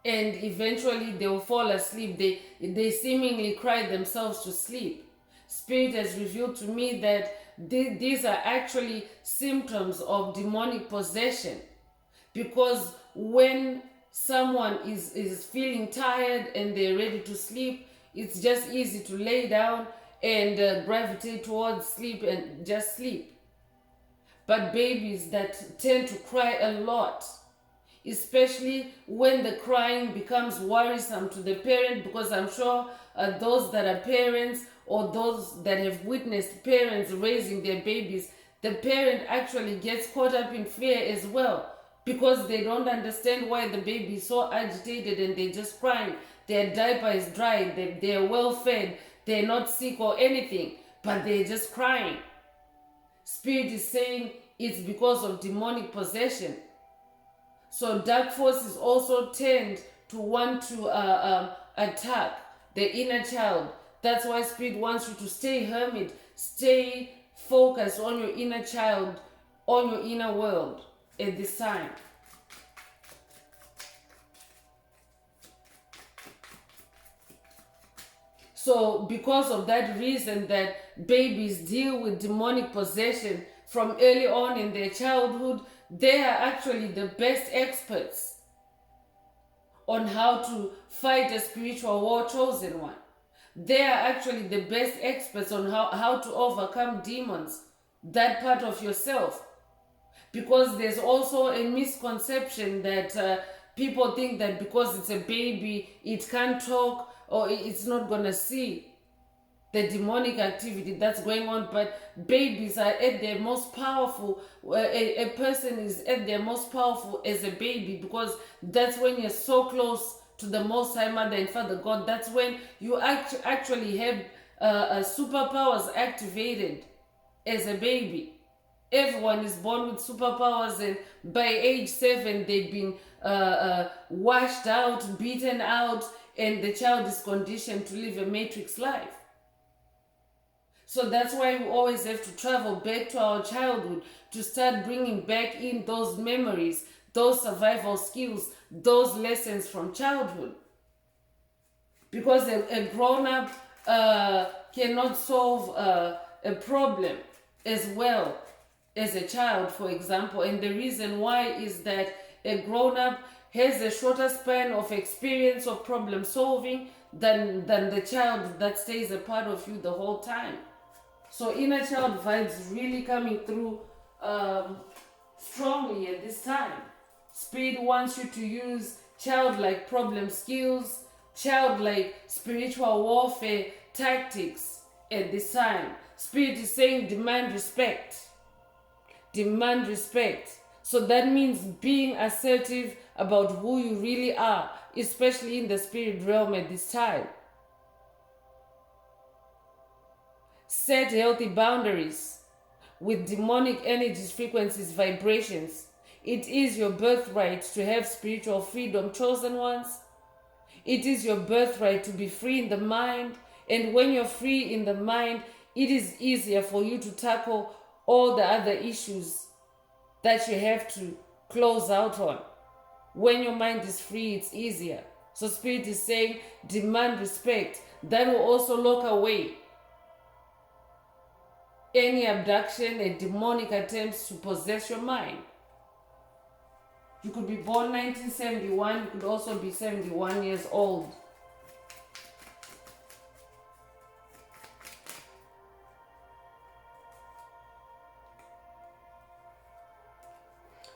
and eventually they will fall asleep. They seemingly cry themselves to sleep. Spirit has revealed to me that these are actually symptoms of demonic possession, because when someone is feeling tired and they're ready to sleep, it's just easy to lay down and gravitate towards sleep and just sleep. But babies that tend to cry a lot, especially when the crying becomes worrisome to the parent, because I'm sure those that are parents or those that have witnessed parents raising their babies, the parent actually gets caught up in fear as well, because they don't understand why the baby is so agitated and they're just crying. Their diaper is dry, they're well fed, they're not sick or anything, but they're just crying. Spirit is saying it's because of demonic possession. So dark forces also tend to want to attack the inner child. That's why Spirit wants you to stay hermit, stay focused on your inner child, on your inner world at this time. So because of that reason that babies deal with demonic possession from early on in their childhood, they are actually the best experts on how to fight a spiritual war, chosen one. They are actually the best experts on how to overcome demons, that part of yourself. Because there's also a misconception that people think that because it's a baby, it can't talk or it's not going to see the demonic activity that's going on. But babies are at their most powerful. A person is at their most powerful as a baby, because that's when you're so close to the Most High Mother and Father God, that's when you actually have superpowers activated as a baby. Everyone is born with superpowers, and by age 7 they've been washed out, beaten out, and the child is conditioned to live a matrix life. So that's why we always have to travel back to our childhood to start bringing back in those memories, those survival skills, those lessons from childhood. Because a grown-up cannot solve a problem as well as a child, for example. And the reason why is that a grown-up has a shorter span of experience of problem solving than the child that stays a part of you the whole time. So inner child vibes really coming through strongly at this time. Spirit wants you to use childlike problem skills, childlike spiritual warfare tactics at this time. Spirit is saying demand respect. Demand respect. So that means being assertive about who you really are, especially in the spirit realm at this time. Set healthy boundaries with demonic energies, frequencies, vibrations. It is your birthright to have spiritual freedom, chosen ones. It is your birthright to be free in the mind. And when you're free in the mind, it is easier for you to tackle all the other issues that you have to close out on. When your mind is free, it's easier. So Spirit is saying, demand respect. That will also lock away any abduction and demonic attempts to possess your mind. You could be born 1971, you could also be 71 years old.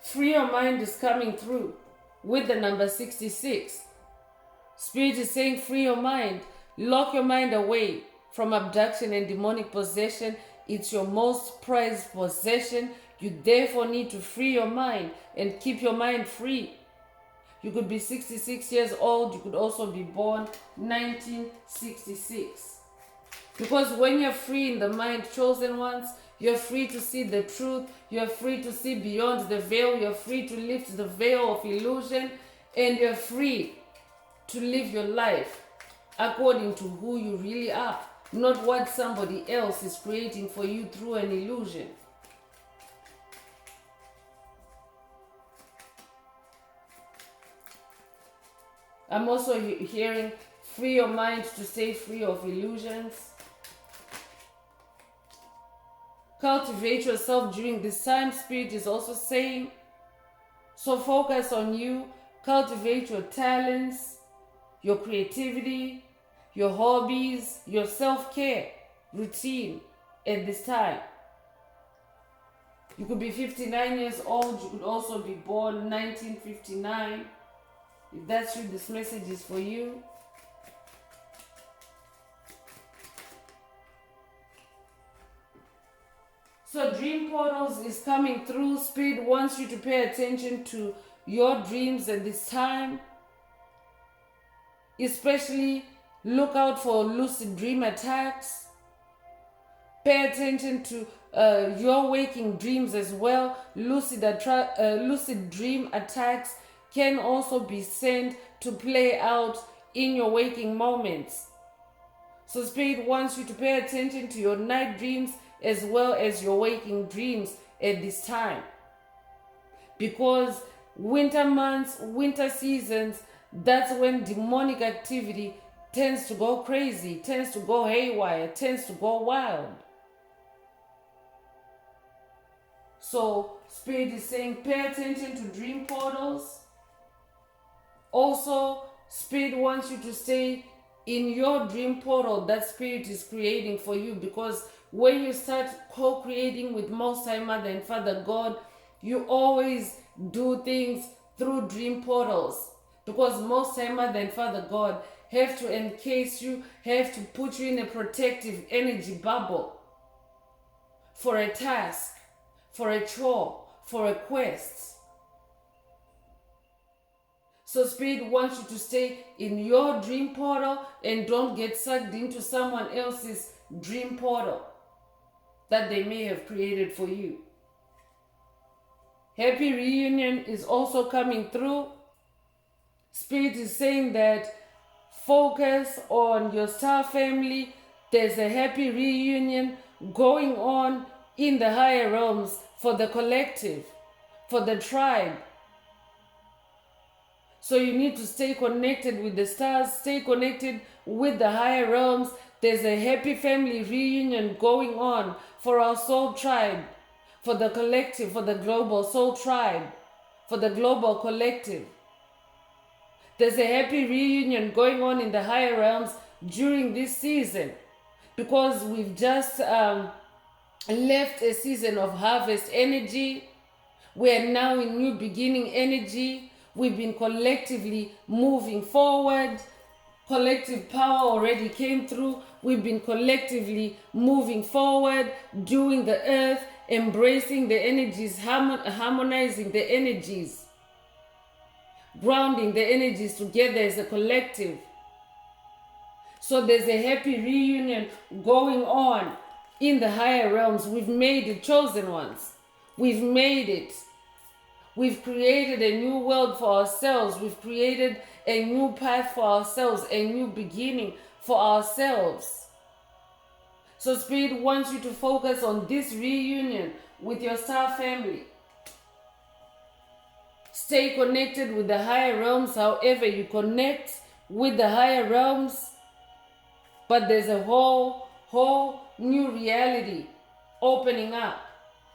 Free your mind is coming through with the number 66. Spirit is saying free your mind. Lock your mind away from abduction and demonic possession. It's your most prized possession. You therefore need to free your mind and keep your mind free. You could be 66 years old. You could also be born 1966. Because when you're free in the mind, chosen ones, you're free to see the truth. You're free to see beyond the veil. You're free to lift the veil of illusion. And you're free to live your life according to who you really are, not what somebody else is creating for you through an illusion. I'm also hearing free your mind to stay free of illusions. Cultivate yourself during this time, Spirit is also saying. So focus on you, cultivate your talents, your creativity, your hobbies, your self-care routine at this time. You could be 59 years old, you could also be born 1959. If that's you, this message is for you. So dream portals is coming through. Spirit wants you to pay attention to your dreams at this time. Especially look out for lucid dream attacks. Pay attention to your waking dreams as well. Lucid dream attacks can also be sent to play out in your waking moments. So Spirit wants you to pay attention to your night dreams as well as your waking dreams at this time. Because winter months, winter seasons, that's when demonic activity tends to go crazy, tends to go haywire, tends to go wild. So Spirit is saying pay attention to dream portals. Also, Spirit wants you to stay in your dream portal that Spirit is creating for you, because when you start co-creating with Most High Mother and Father God, you always do things through dream portals, because Most High Mother and Father God have to encase you, have to put you in a protective energy bubble for a task, for a chore, for a quest. So Spirit wants you to stay in your dream portal and don't get sucked into someone else's dream portal that they may have created for you. Happy reunion is also coming through. Spirit is saying that focus on your star family. There's a happy reunion going on in the higher realms for the collective, for the tribe. So you need to stay connected with the stars, stay connected with the higher realms. There's a happy family reunion going on for our soul tribe, for the collective, for the global soul tribe, for the global collective. There's a happy reunion going on in the higher realms during this season because we've just left a season of harvest energy. We are now in new beginning energy. We've been collectively moving forward. Collective power already came through. We've been collectively moving forward, doing the earth, embracing the energies, harmonizing the energies, grounding the energies together as a collective. So there's a happy reunion going on in the higher realms. We've made it, chosen ones. We've made it. We've created a new world for ourselves. We've created a new path for ourselves, a new beginning for ourselves. So Spirit wants you to focus on this reunion with your star family. Stay connected with the higher realms however you connect with the higher realms. But there's a whole new reality opening up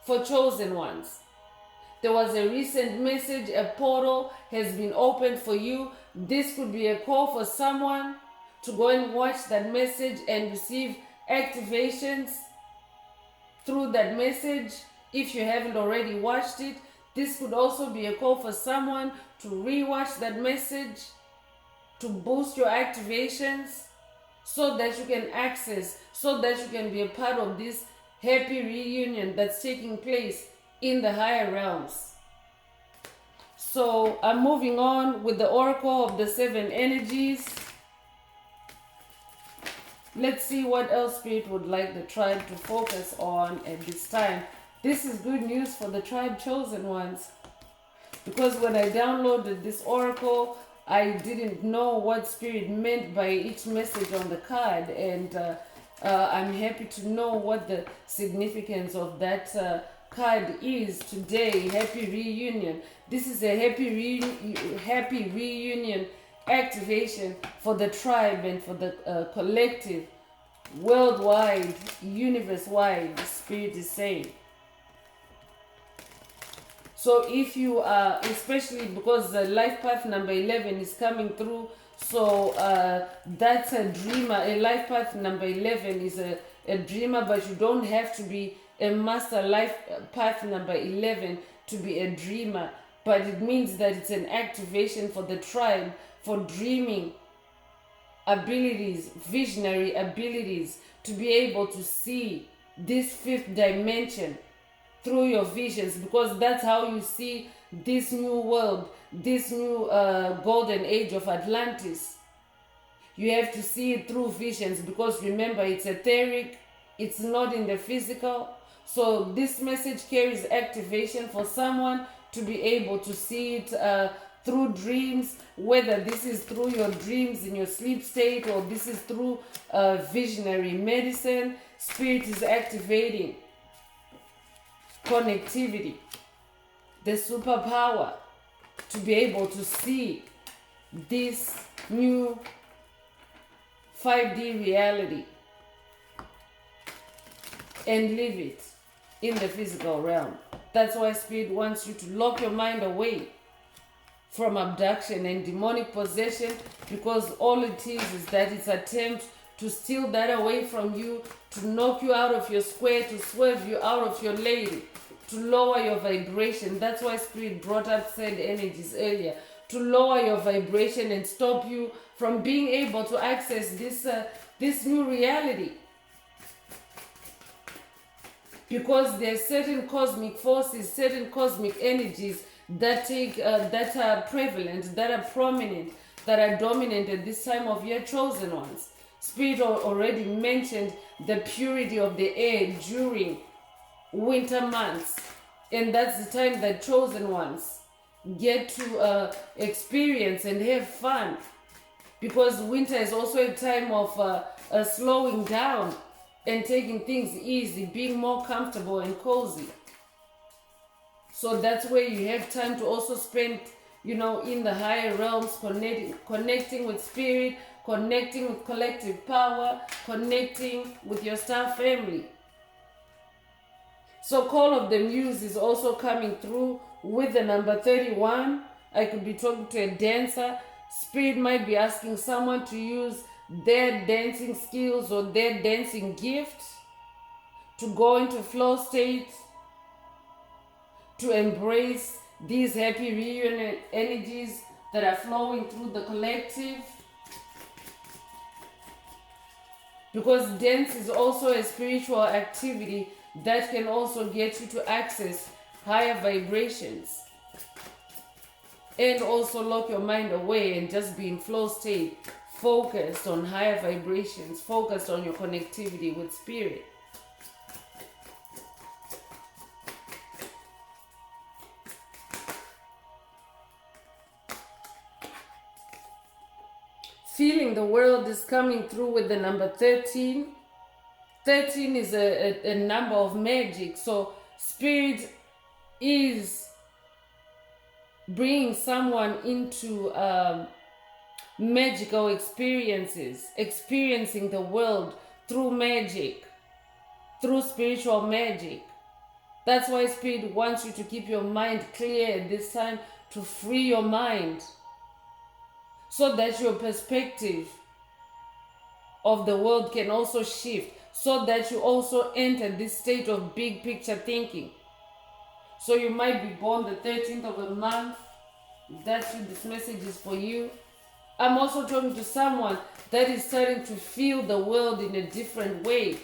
for chosen ones. There was a recent message, a portal has been opened for you. This could be a call for someone to go and watch that message and receive activations through that message. If you haven't already watched it, this could also be a call for someone to rewatch that message to boost your activations so that you can access, so that you can be a part of this happy reunion that's taking place in the higher realms. So I'm moving on with the Oracle of the Seven Energies. Let's see what else Spirit would like the tribe to focus on at this time. This is good news for the tribe chosen ones. Because when I downloaded this Oracle, I didn't know what Spirit meant by each message on the card. And I'm happy to know what the significance of that card is today. Happy reunion. This is a happy reunion activation for the tribe and for the collective, worldwide, universe-wide, Spirit is saying. So if you are, especially because the life path number 11 is coming through, so that's a dreamer. A life path number 11 is a dreamer, but you don't have to be a master life path number 11 to be a dreamer. But it means that it's an activation for the tribe for dreaming abilities, visionary abilities, to be able to see this fifth dimension through your visions, because that's how you see this new world, this new golden age of Atlantis. You have to see it through visions, because remember, it's etheric, it's not in the physical. So this message carries activation for someone to be able to see it through dreams, whether this is through your dreams in your sleep state or this is through visionary medicine. Spirit is activating connectivity, the superpower to be able to see this new 5D reality and live it in the physical realm. That's why Spirit wants you to lock your mind away from abduction and demonic possession, because all it is that it's attempt to steal that away from you, to knock you out of your square, to swerve you out of your lane, to lower your vibration. That's why Spirit brought up said energies earlier, to lower your vibration and stop you from being able to access this new reality. Because there's certain cosmic forces, certain cosmic energies that that are prevalent, that are prominent, that are dominant at this time of year, chosen ones. Spirit already mentioned the purity of the air during winter months, and that's the time that chosen ones get to experience and have fun, because winter is also a time of slowing down and taking things easy, being more comfortable and cozy. So that's where you have time to also spend, in the higher realms, connecting with spirit, connecting with collective power, connecting with your star family. So Call of the Muse is also coming through with the number 31. I could be talking to a dancer. Spirit might be asking someone to use their dancing skills or their dancing gift to go into flow state, to embrace these happy reunion energies that are flowing through the collective. Because dance is also a spiritual activity that can also get you to access higher vibrations, and also lock your mind away and just be in flow state, focused on higher vibrations, focused on your connectivity with spirit. Feeling the world is coming through with the number 13. 13 is a number of magic. So spirit is bringing someone into magical experiences, experiencing the world through magic, through spiritual magic. That's why spirit wants you to keep your mind clear at this time, to free your mind, so that your perspective of the world can also shift, so that you also enter this state of big picture thinking. So you might be born the 13th of a month. That's you, this message is for you. I'm also talking to someone that is starting to feel the world in a different way.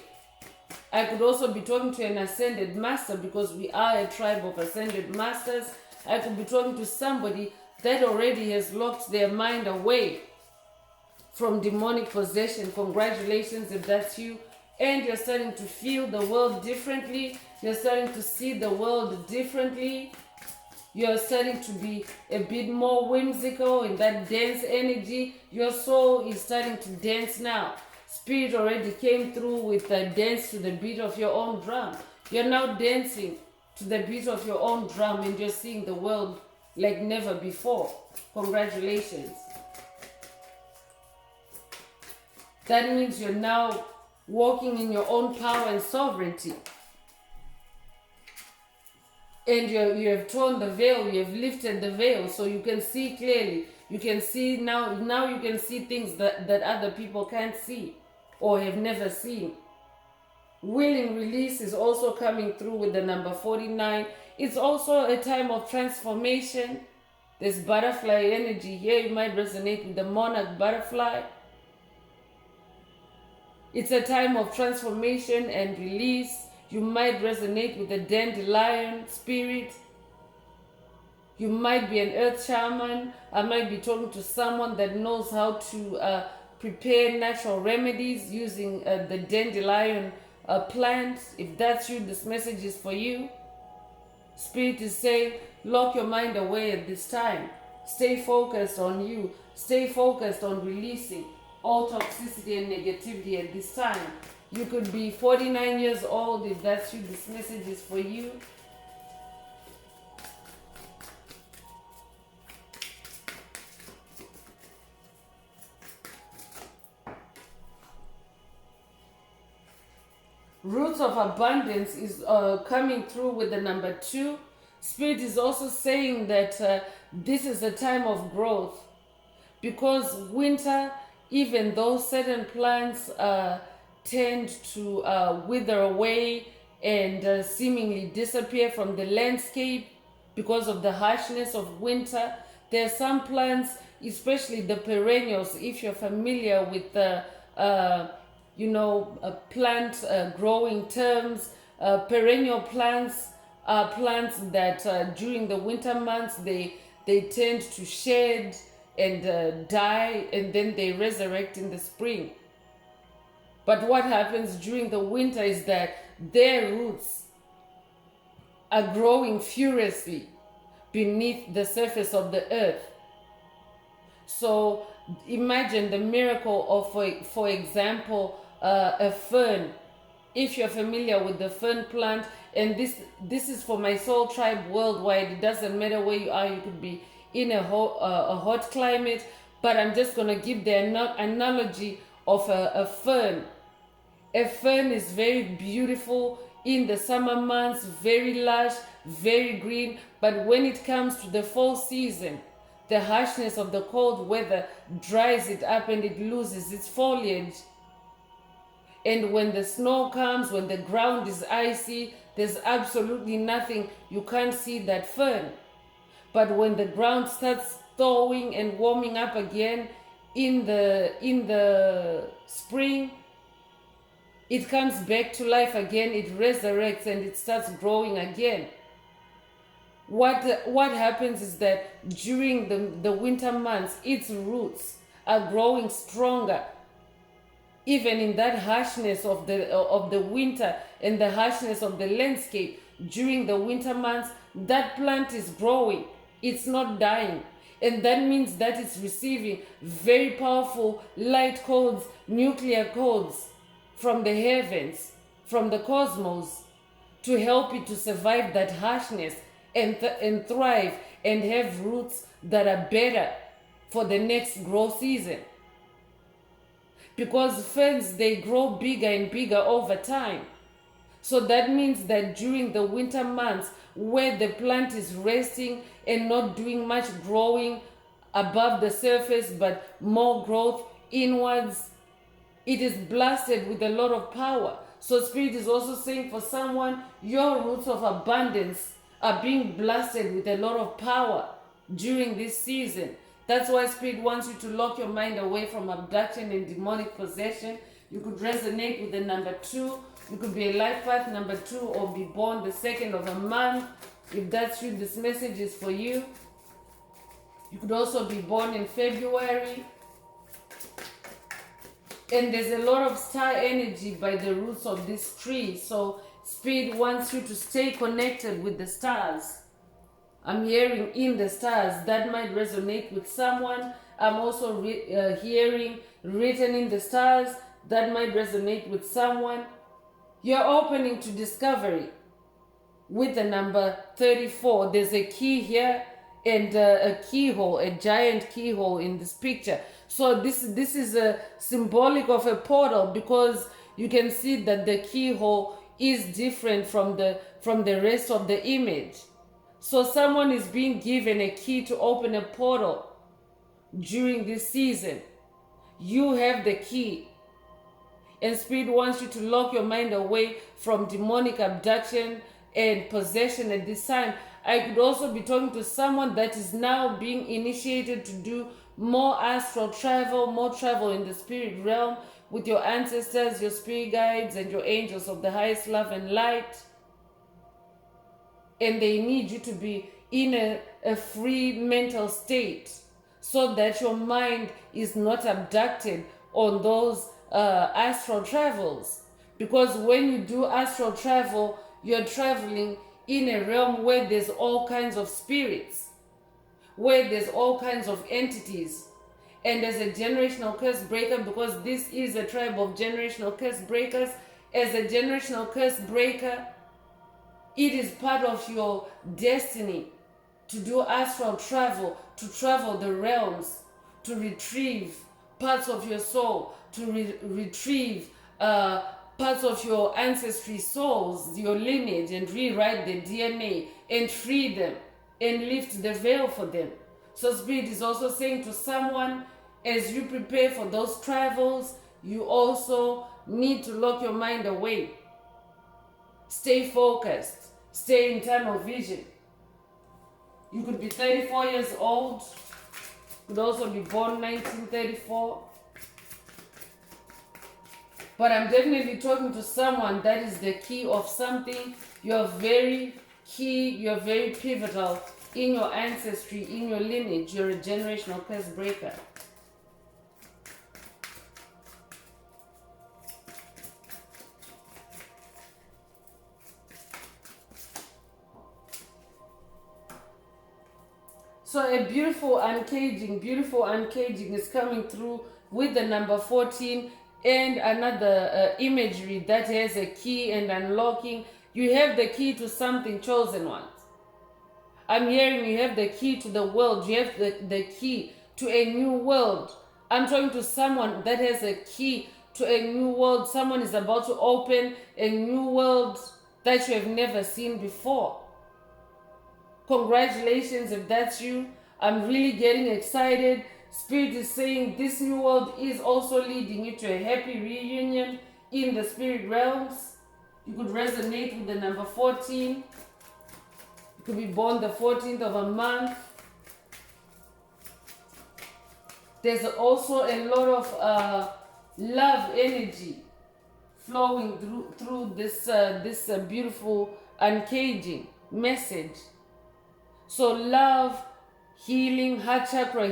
I could also be talking to an ascended master, because we are a tribe of ascended masters. I could be talking to somebody that already has locked their mind away from demonic possession. Congratulations if that's you. And you're starting to feel the world differently. You're starting to see the world differently. You're starting to be a bit more whimsical in that dance energy. Your soul is starting to dance now. Spirit already came through with a dance to the beat of your own drum. You're now dancing to the beat of your own drum, and you're seeing the world like never before. Congratulations. That means you're now walking in your own power and sovereignty. And you have torn the veil, you have lifted the veil, so you can see clearly. You can see now you can see things that other people can't see or have never seen. Willing release is also coming through with the number 49. It's also a time of transformation. There's butterfly energy here. You might resonate with the monarch butterfly. It's a time of transformation and release. You might resonate with the dandelion spirit. You might be an earth shaman. I might be talking to someone that knows how to prepare natural remedies using the dandelion plant. If that's you, this message is for you. Spirit is saying, lock your mind away at this time. Stay focused on you. Stay focused on releasing all toxicity and negativity at this time. You could be 49 years old. If that's you, this message is for you. Roots of abundance is coming through with the number 2. Spirit is also saying that this is a time of growth, because winter, even though certain plants tend to wither away and seemingly disappear from the landscape because of the harshness of winter, there are some plants, especially the perennials, if you're familiar with the plant growing terms, perennial plants are plants that during the winter months they tend to shed and die, and then they resurrect in the spring. But what happens during the winter is that their roots are growing furiously beneath the surface of the earth. So imagine the miracle of, for example, a fern. If you're familiar with the fern plant, and this is for my soul tribe worldwide, it doesn't matter where you are. You could be in a hot climate, but I'm just going to give the analogy of a fern. A fern is very beautiful in the summer months, very lush, very green, but when it comes to the fall season, the harshness of the cold weather dries it up and it loses its foliage. And when the snow comes, when the ground is icy, there's absolutely nothing. You can't see that fern. But when the ground starts thawing and warming up again in the spring, it comes back to life again, it resurrects and it starts growing again. What happens is that during the winter months, its roots are growing stronger. Even in that harshness of the winter and the harshness of the landscape, during the winter months, that plant is growing. It's not dying. And that means that it's receiving very powerful light codes, nuclear codes from the heavens, from the cosmos, to help it to survive that harshness and thrive and have roots that are better for the next growth season. Because ferns, they grow bigger and bigger over time. So that means that during the winter months, where the plant is resting and not doing much growing above the surface, but more growth inwards, it is blasted with a lot of power. So Spirit is also saying for someone, your roots of abundance are being blasted with a lot of power during this season. That's why Spirit wants you to lock your mind away from abduction and demonic possession. You could resonate with the number 2. You could be a life path number 2 or be born the 2nd of a month. If that's you, this message is for you. You could also be born in February. And there's a lot of star energy by the roots of this tree. So Spirit wants you to stay connected with the stars. I'm hearing in the stars. That might resonate with someone. I'm also hearing written in the stars. That might resonate with someone. You're opening to discovery with the number 34. There's a key here and a keyhole, a giant keyhole in this picture. So this is a symbolic of a portal, because you can see that the keyhole is different from the rest of the image. So someone is being given a key to open a portal during this season. You have the key. And Spirit wants you to lock your mind away from demonic abduction and possession at this time. I could also be talking to someone that is now being initiated to do more astral travel, more travel in the spirit realm with your ancestors, your spirit guides, and your angels of the highest love and light. And they need you to be in a free mental state so that your mind is not abducted on those astral travels. Because when you do astral travel, you're traveling in a realm where there's all kinds of spirits, where there's all kinds of entities. And as a generational curse breaker, because this is a tribe of generational curse breakers, as a generational curse breaker, it is part of your destiny to do astral travel, to travel the realms, to retrieve parts of your soul, to retrieve parts of your ancestry souls, your lineage, and rewrite the DNA and free them and lift the veil for them. So Spirit is also saying to someone, as you prepare for those travels, you also need to lock your mind away. Stay focused. Stay in tunnel vision. You could be 34 years old. Could also be born 1934. But I'm definitely talking to someone that is the key of something. You're very key, you're very pivotal in your ancestry, in your lineage. You're a generational curse breaker. So a beautiful uncaging is coming through with the number 14 and another imagery that has a key and unlocking. You have the key to something, chosen ones. I'm hearing you have the key to the world. You have the key to a new world. I'm talking to someone that has a key to a new world. Someone is about to open a new world that you have never seen before. Congratulations if that's you. I'm really getting excited. Spirit is saying this new world is also leading you to a happy reunion in the spirit realms. You could resonate with the number 14. You could be born the 14th of a month. There's also a lot of love energy flowing through this beautiful uncaging message. So love, healing, heart chakra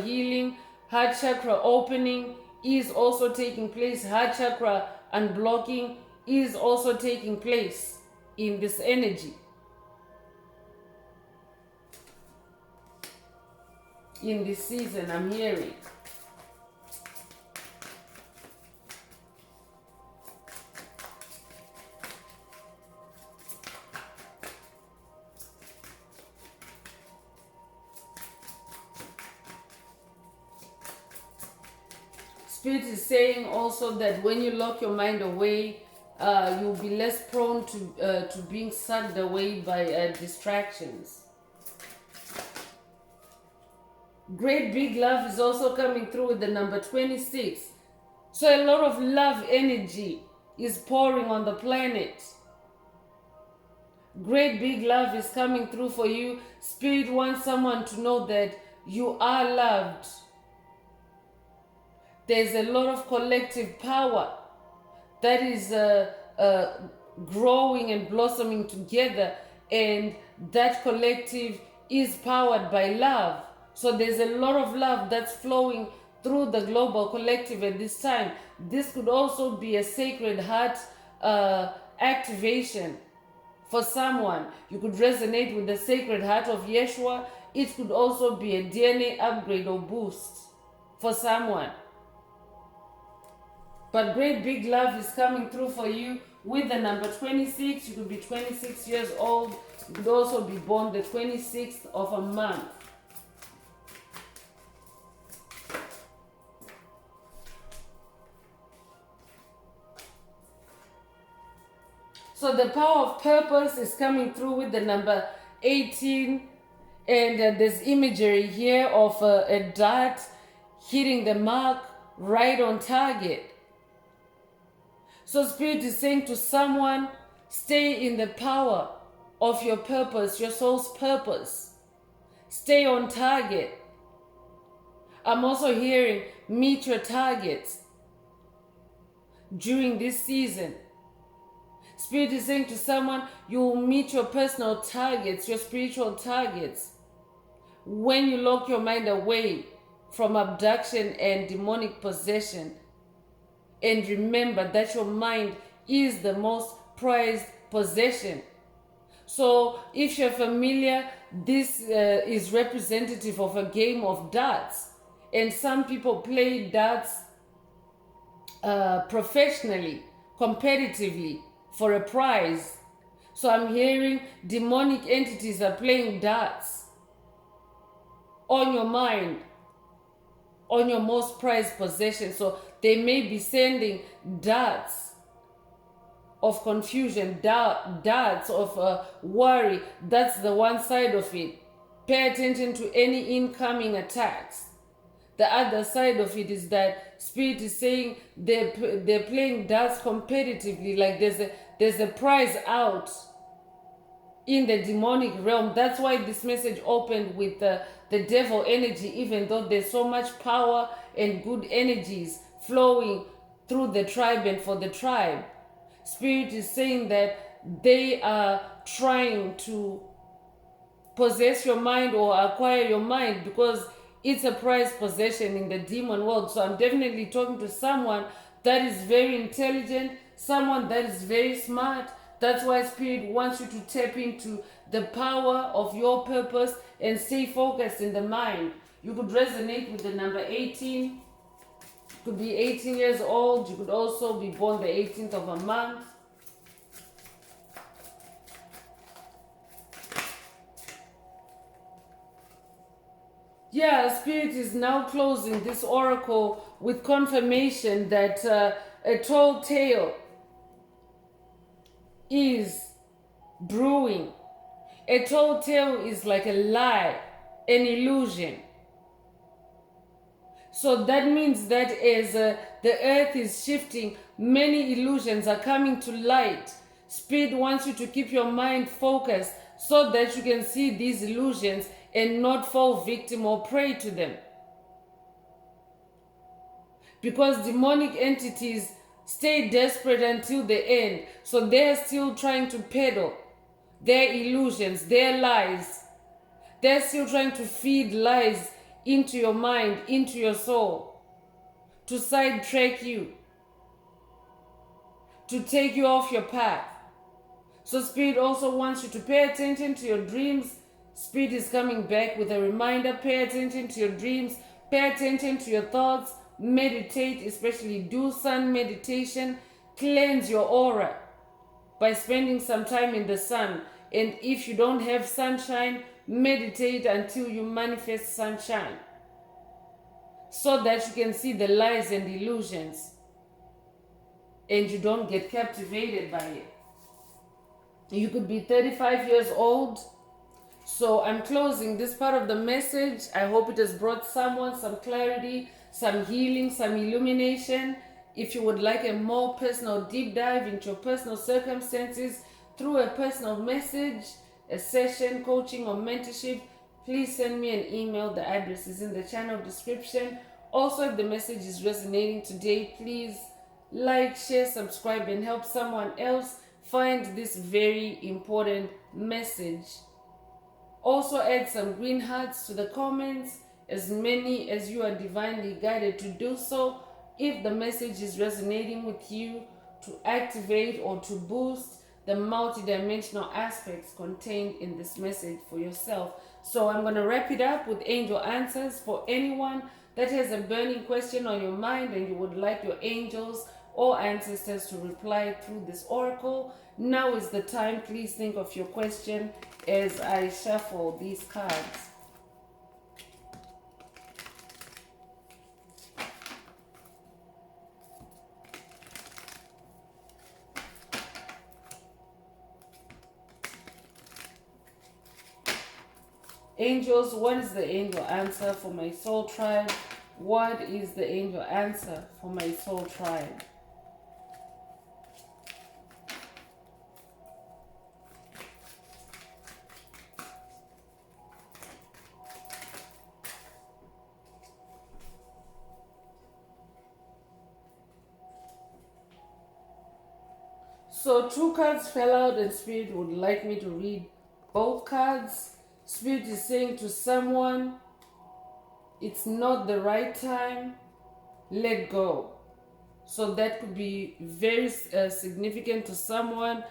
opening is also taking place. Heart chakra unblocking is also taking place in this energy. In this season, I'm hearing. Spirit is saying also that when you lock your mind away, you'll be less prone to being sucked away by distractions. Great big love is also coming through with the number 26. So a lot of love energy is pouring on the planet. Great big love is coming through for you. Spirit wants someone to know that you are loved. There's a lot of collective power that is growing and blossoming together, and that collective is powered by love. So there's a lot of love that's flowing through the global collective at this time. This could also be a sacred heart activation for someone. You could resonate with the sacred heart of Yeshua. It could also be a DNA upgrade or boost for someone. But great big love is coming through for you with the number 26. You could be 26 years old. You could also be born the 26th of a month. So the power of purpose is coming through with the number 18. And there's imagery here of a dart hitting the mark right on target. So Spirit is saying to someone, stay in the power of your purpose, your soul's purpose. Stay on target. I'm also hearing meet your targets during this season. Spirit is saying to someone, you will meet your personal targets, your spiritual targets, when you lock your mind away from abduction and demonic possession. And remember that your mind is the most prized possession. So if you're familiar, this is representative of a game of darts. And some people play darts professionally, competitively, for a prize. So I'm hearing demonic entities are playing darts on your mind, on your most prized possession. So they may be sending darts of confusion, darts of worry. That's the one side of it. Pay attention to any incoming attacks. The other side of it is that Spirit is saying they're playing darts competitively, like there's a prize out in the demonic realm. That's why this message opened with the devil energy, even though there's so much power and good energies flowing through the tribe and for the tribe. Spirit is saying that they are trying to possess your mind or acquire your mind, because it's a prized possession in the demon world. So I'm definitely talking to someone that is very intelligent, someone that is very smart. That's why Spirit wants you to tap into the power of your purpose and stay focused in the mind. You could resonate with the number 18. You could be 18 years old. You could also be born the 18th of a month. Yeah, Spirit is now closing this oracle with confirmation that a tall tale is brewing. A tall tale is like a lie, an illusion. So that means that as the earth is shifting, many illusions are coming to light. Spirit wants you to keep your mind focused so that you can see these illusions and not fall victim or prey to them. Because demonic entities stay desperate until the end. So they're still trying to peddle their illusions, their lies. They're still trying to feed lies into your mind, into your soul, to sidetrack you, to take you off your path. So Spirit also wants you to pay attention to your dreams. Spirit is coming back with a reminder. Pay attention to your dreams. Pay attention to your thoughts. Meditate, especially do sun meditation. Cleanse your aura by spending some time in the sun. And if you don't have sunshine, meditate until you manifest sunshine, so that you can see the lies and illusions and you don't get captivated by it. You could be 35 years old. So I'm closing this part of the message. I hope it has brought someone some clarity, some healing, some illumination. If you would like a more personal deep dive into your personal circumstances through a personal message, a session, coaching, or mentorship, please send me an email. The address is in the channel description. Also, if the message is resonating today, please like, share, subscribe, and help someone else find this very important message. Also add some green hearts to the comments, as many as you are divinely guided to do so, if the message is resonating with you, to activate or to boost the multidimensional aspects contained in this message for yourself. So I'm going to wrap it up with angel answers for anyone that has a burning question on your mind and you would like your angels or ancestors to reply through this oracle. Now is the time. Please think of your question as I shuffle these cards. Angels, what is the angel answer for my soul tribe? What is the angel answer for my soul tribe? So 2 cards fell out and Spirit would like me to read both cards. Spirit is saying to someone, it's not the right time, let go. So that could be very significant to someone.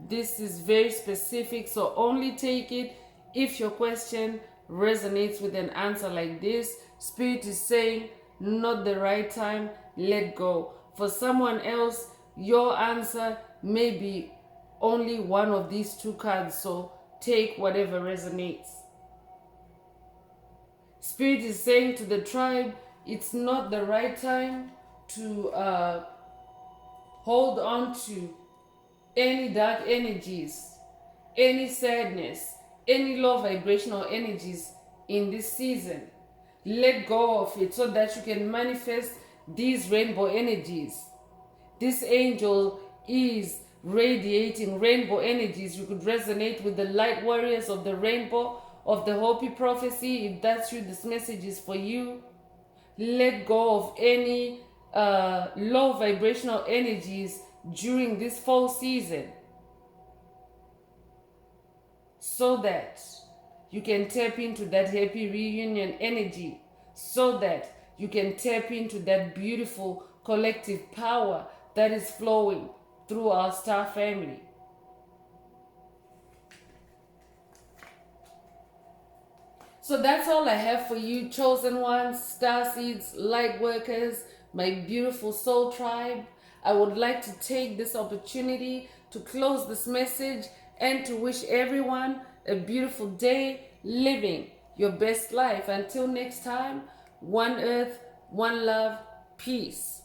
This is very specific, so only take it if your question resonates with an answer like this. Spirit is saying, not the right time, let go. For someone else, your answer may be only one of these 2 cards, so take whatever resonates. Spirit is saying to the tribe, it's not the right time to hold on to any dark energies, any sadness, any low vibrational energies in this season. Let go of it so that you can manifest these rainbow energies. This angel is radiating rainbow energies. You could resonate with the light warriors of the rainbow of the Hopi prophecy. If that's you, this message is for you. Let go of any low vibrational energies during this fall season, so that you can tap into that happy reunion energy, so that you can tap into that beautiful collective power that is flowing through our star family. So that's all I have for you, chosen ones, star seeds, light workers, my beautiful soul tribe. I would like to take this opportunity to close this message and to wish everyone a beautiful day living your best life. Until next time, one earth, one love, peace.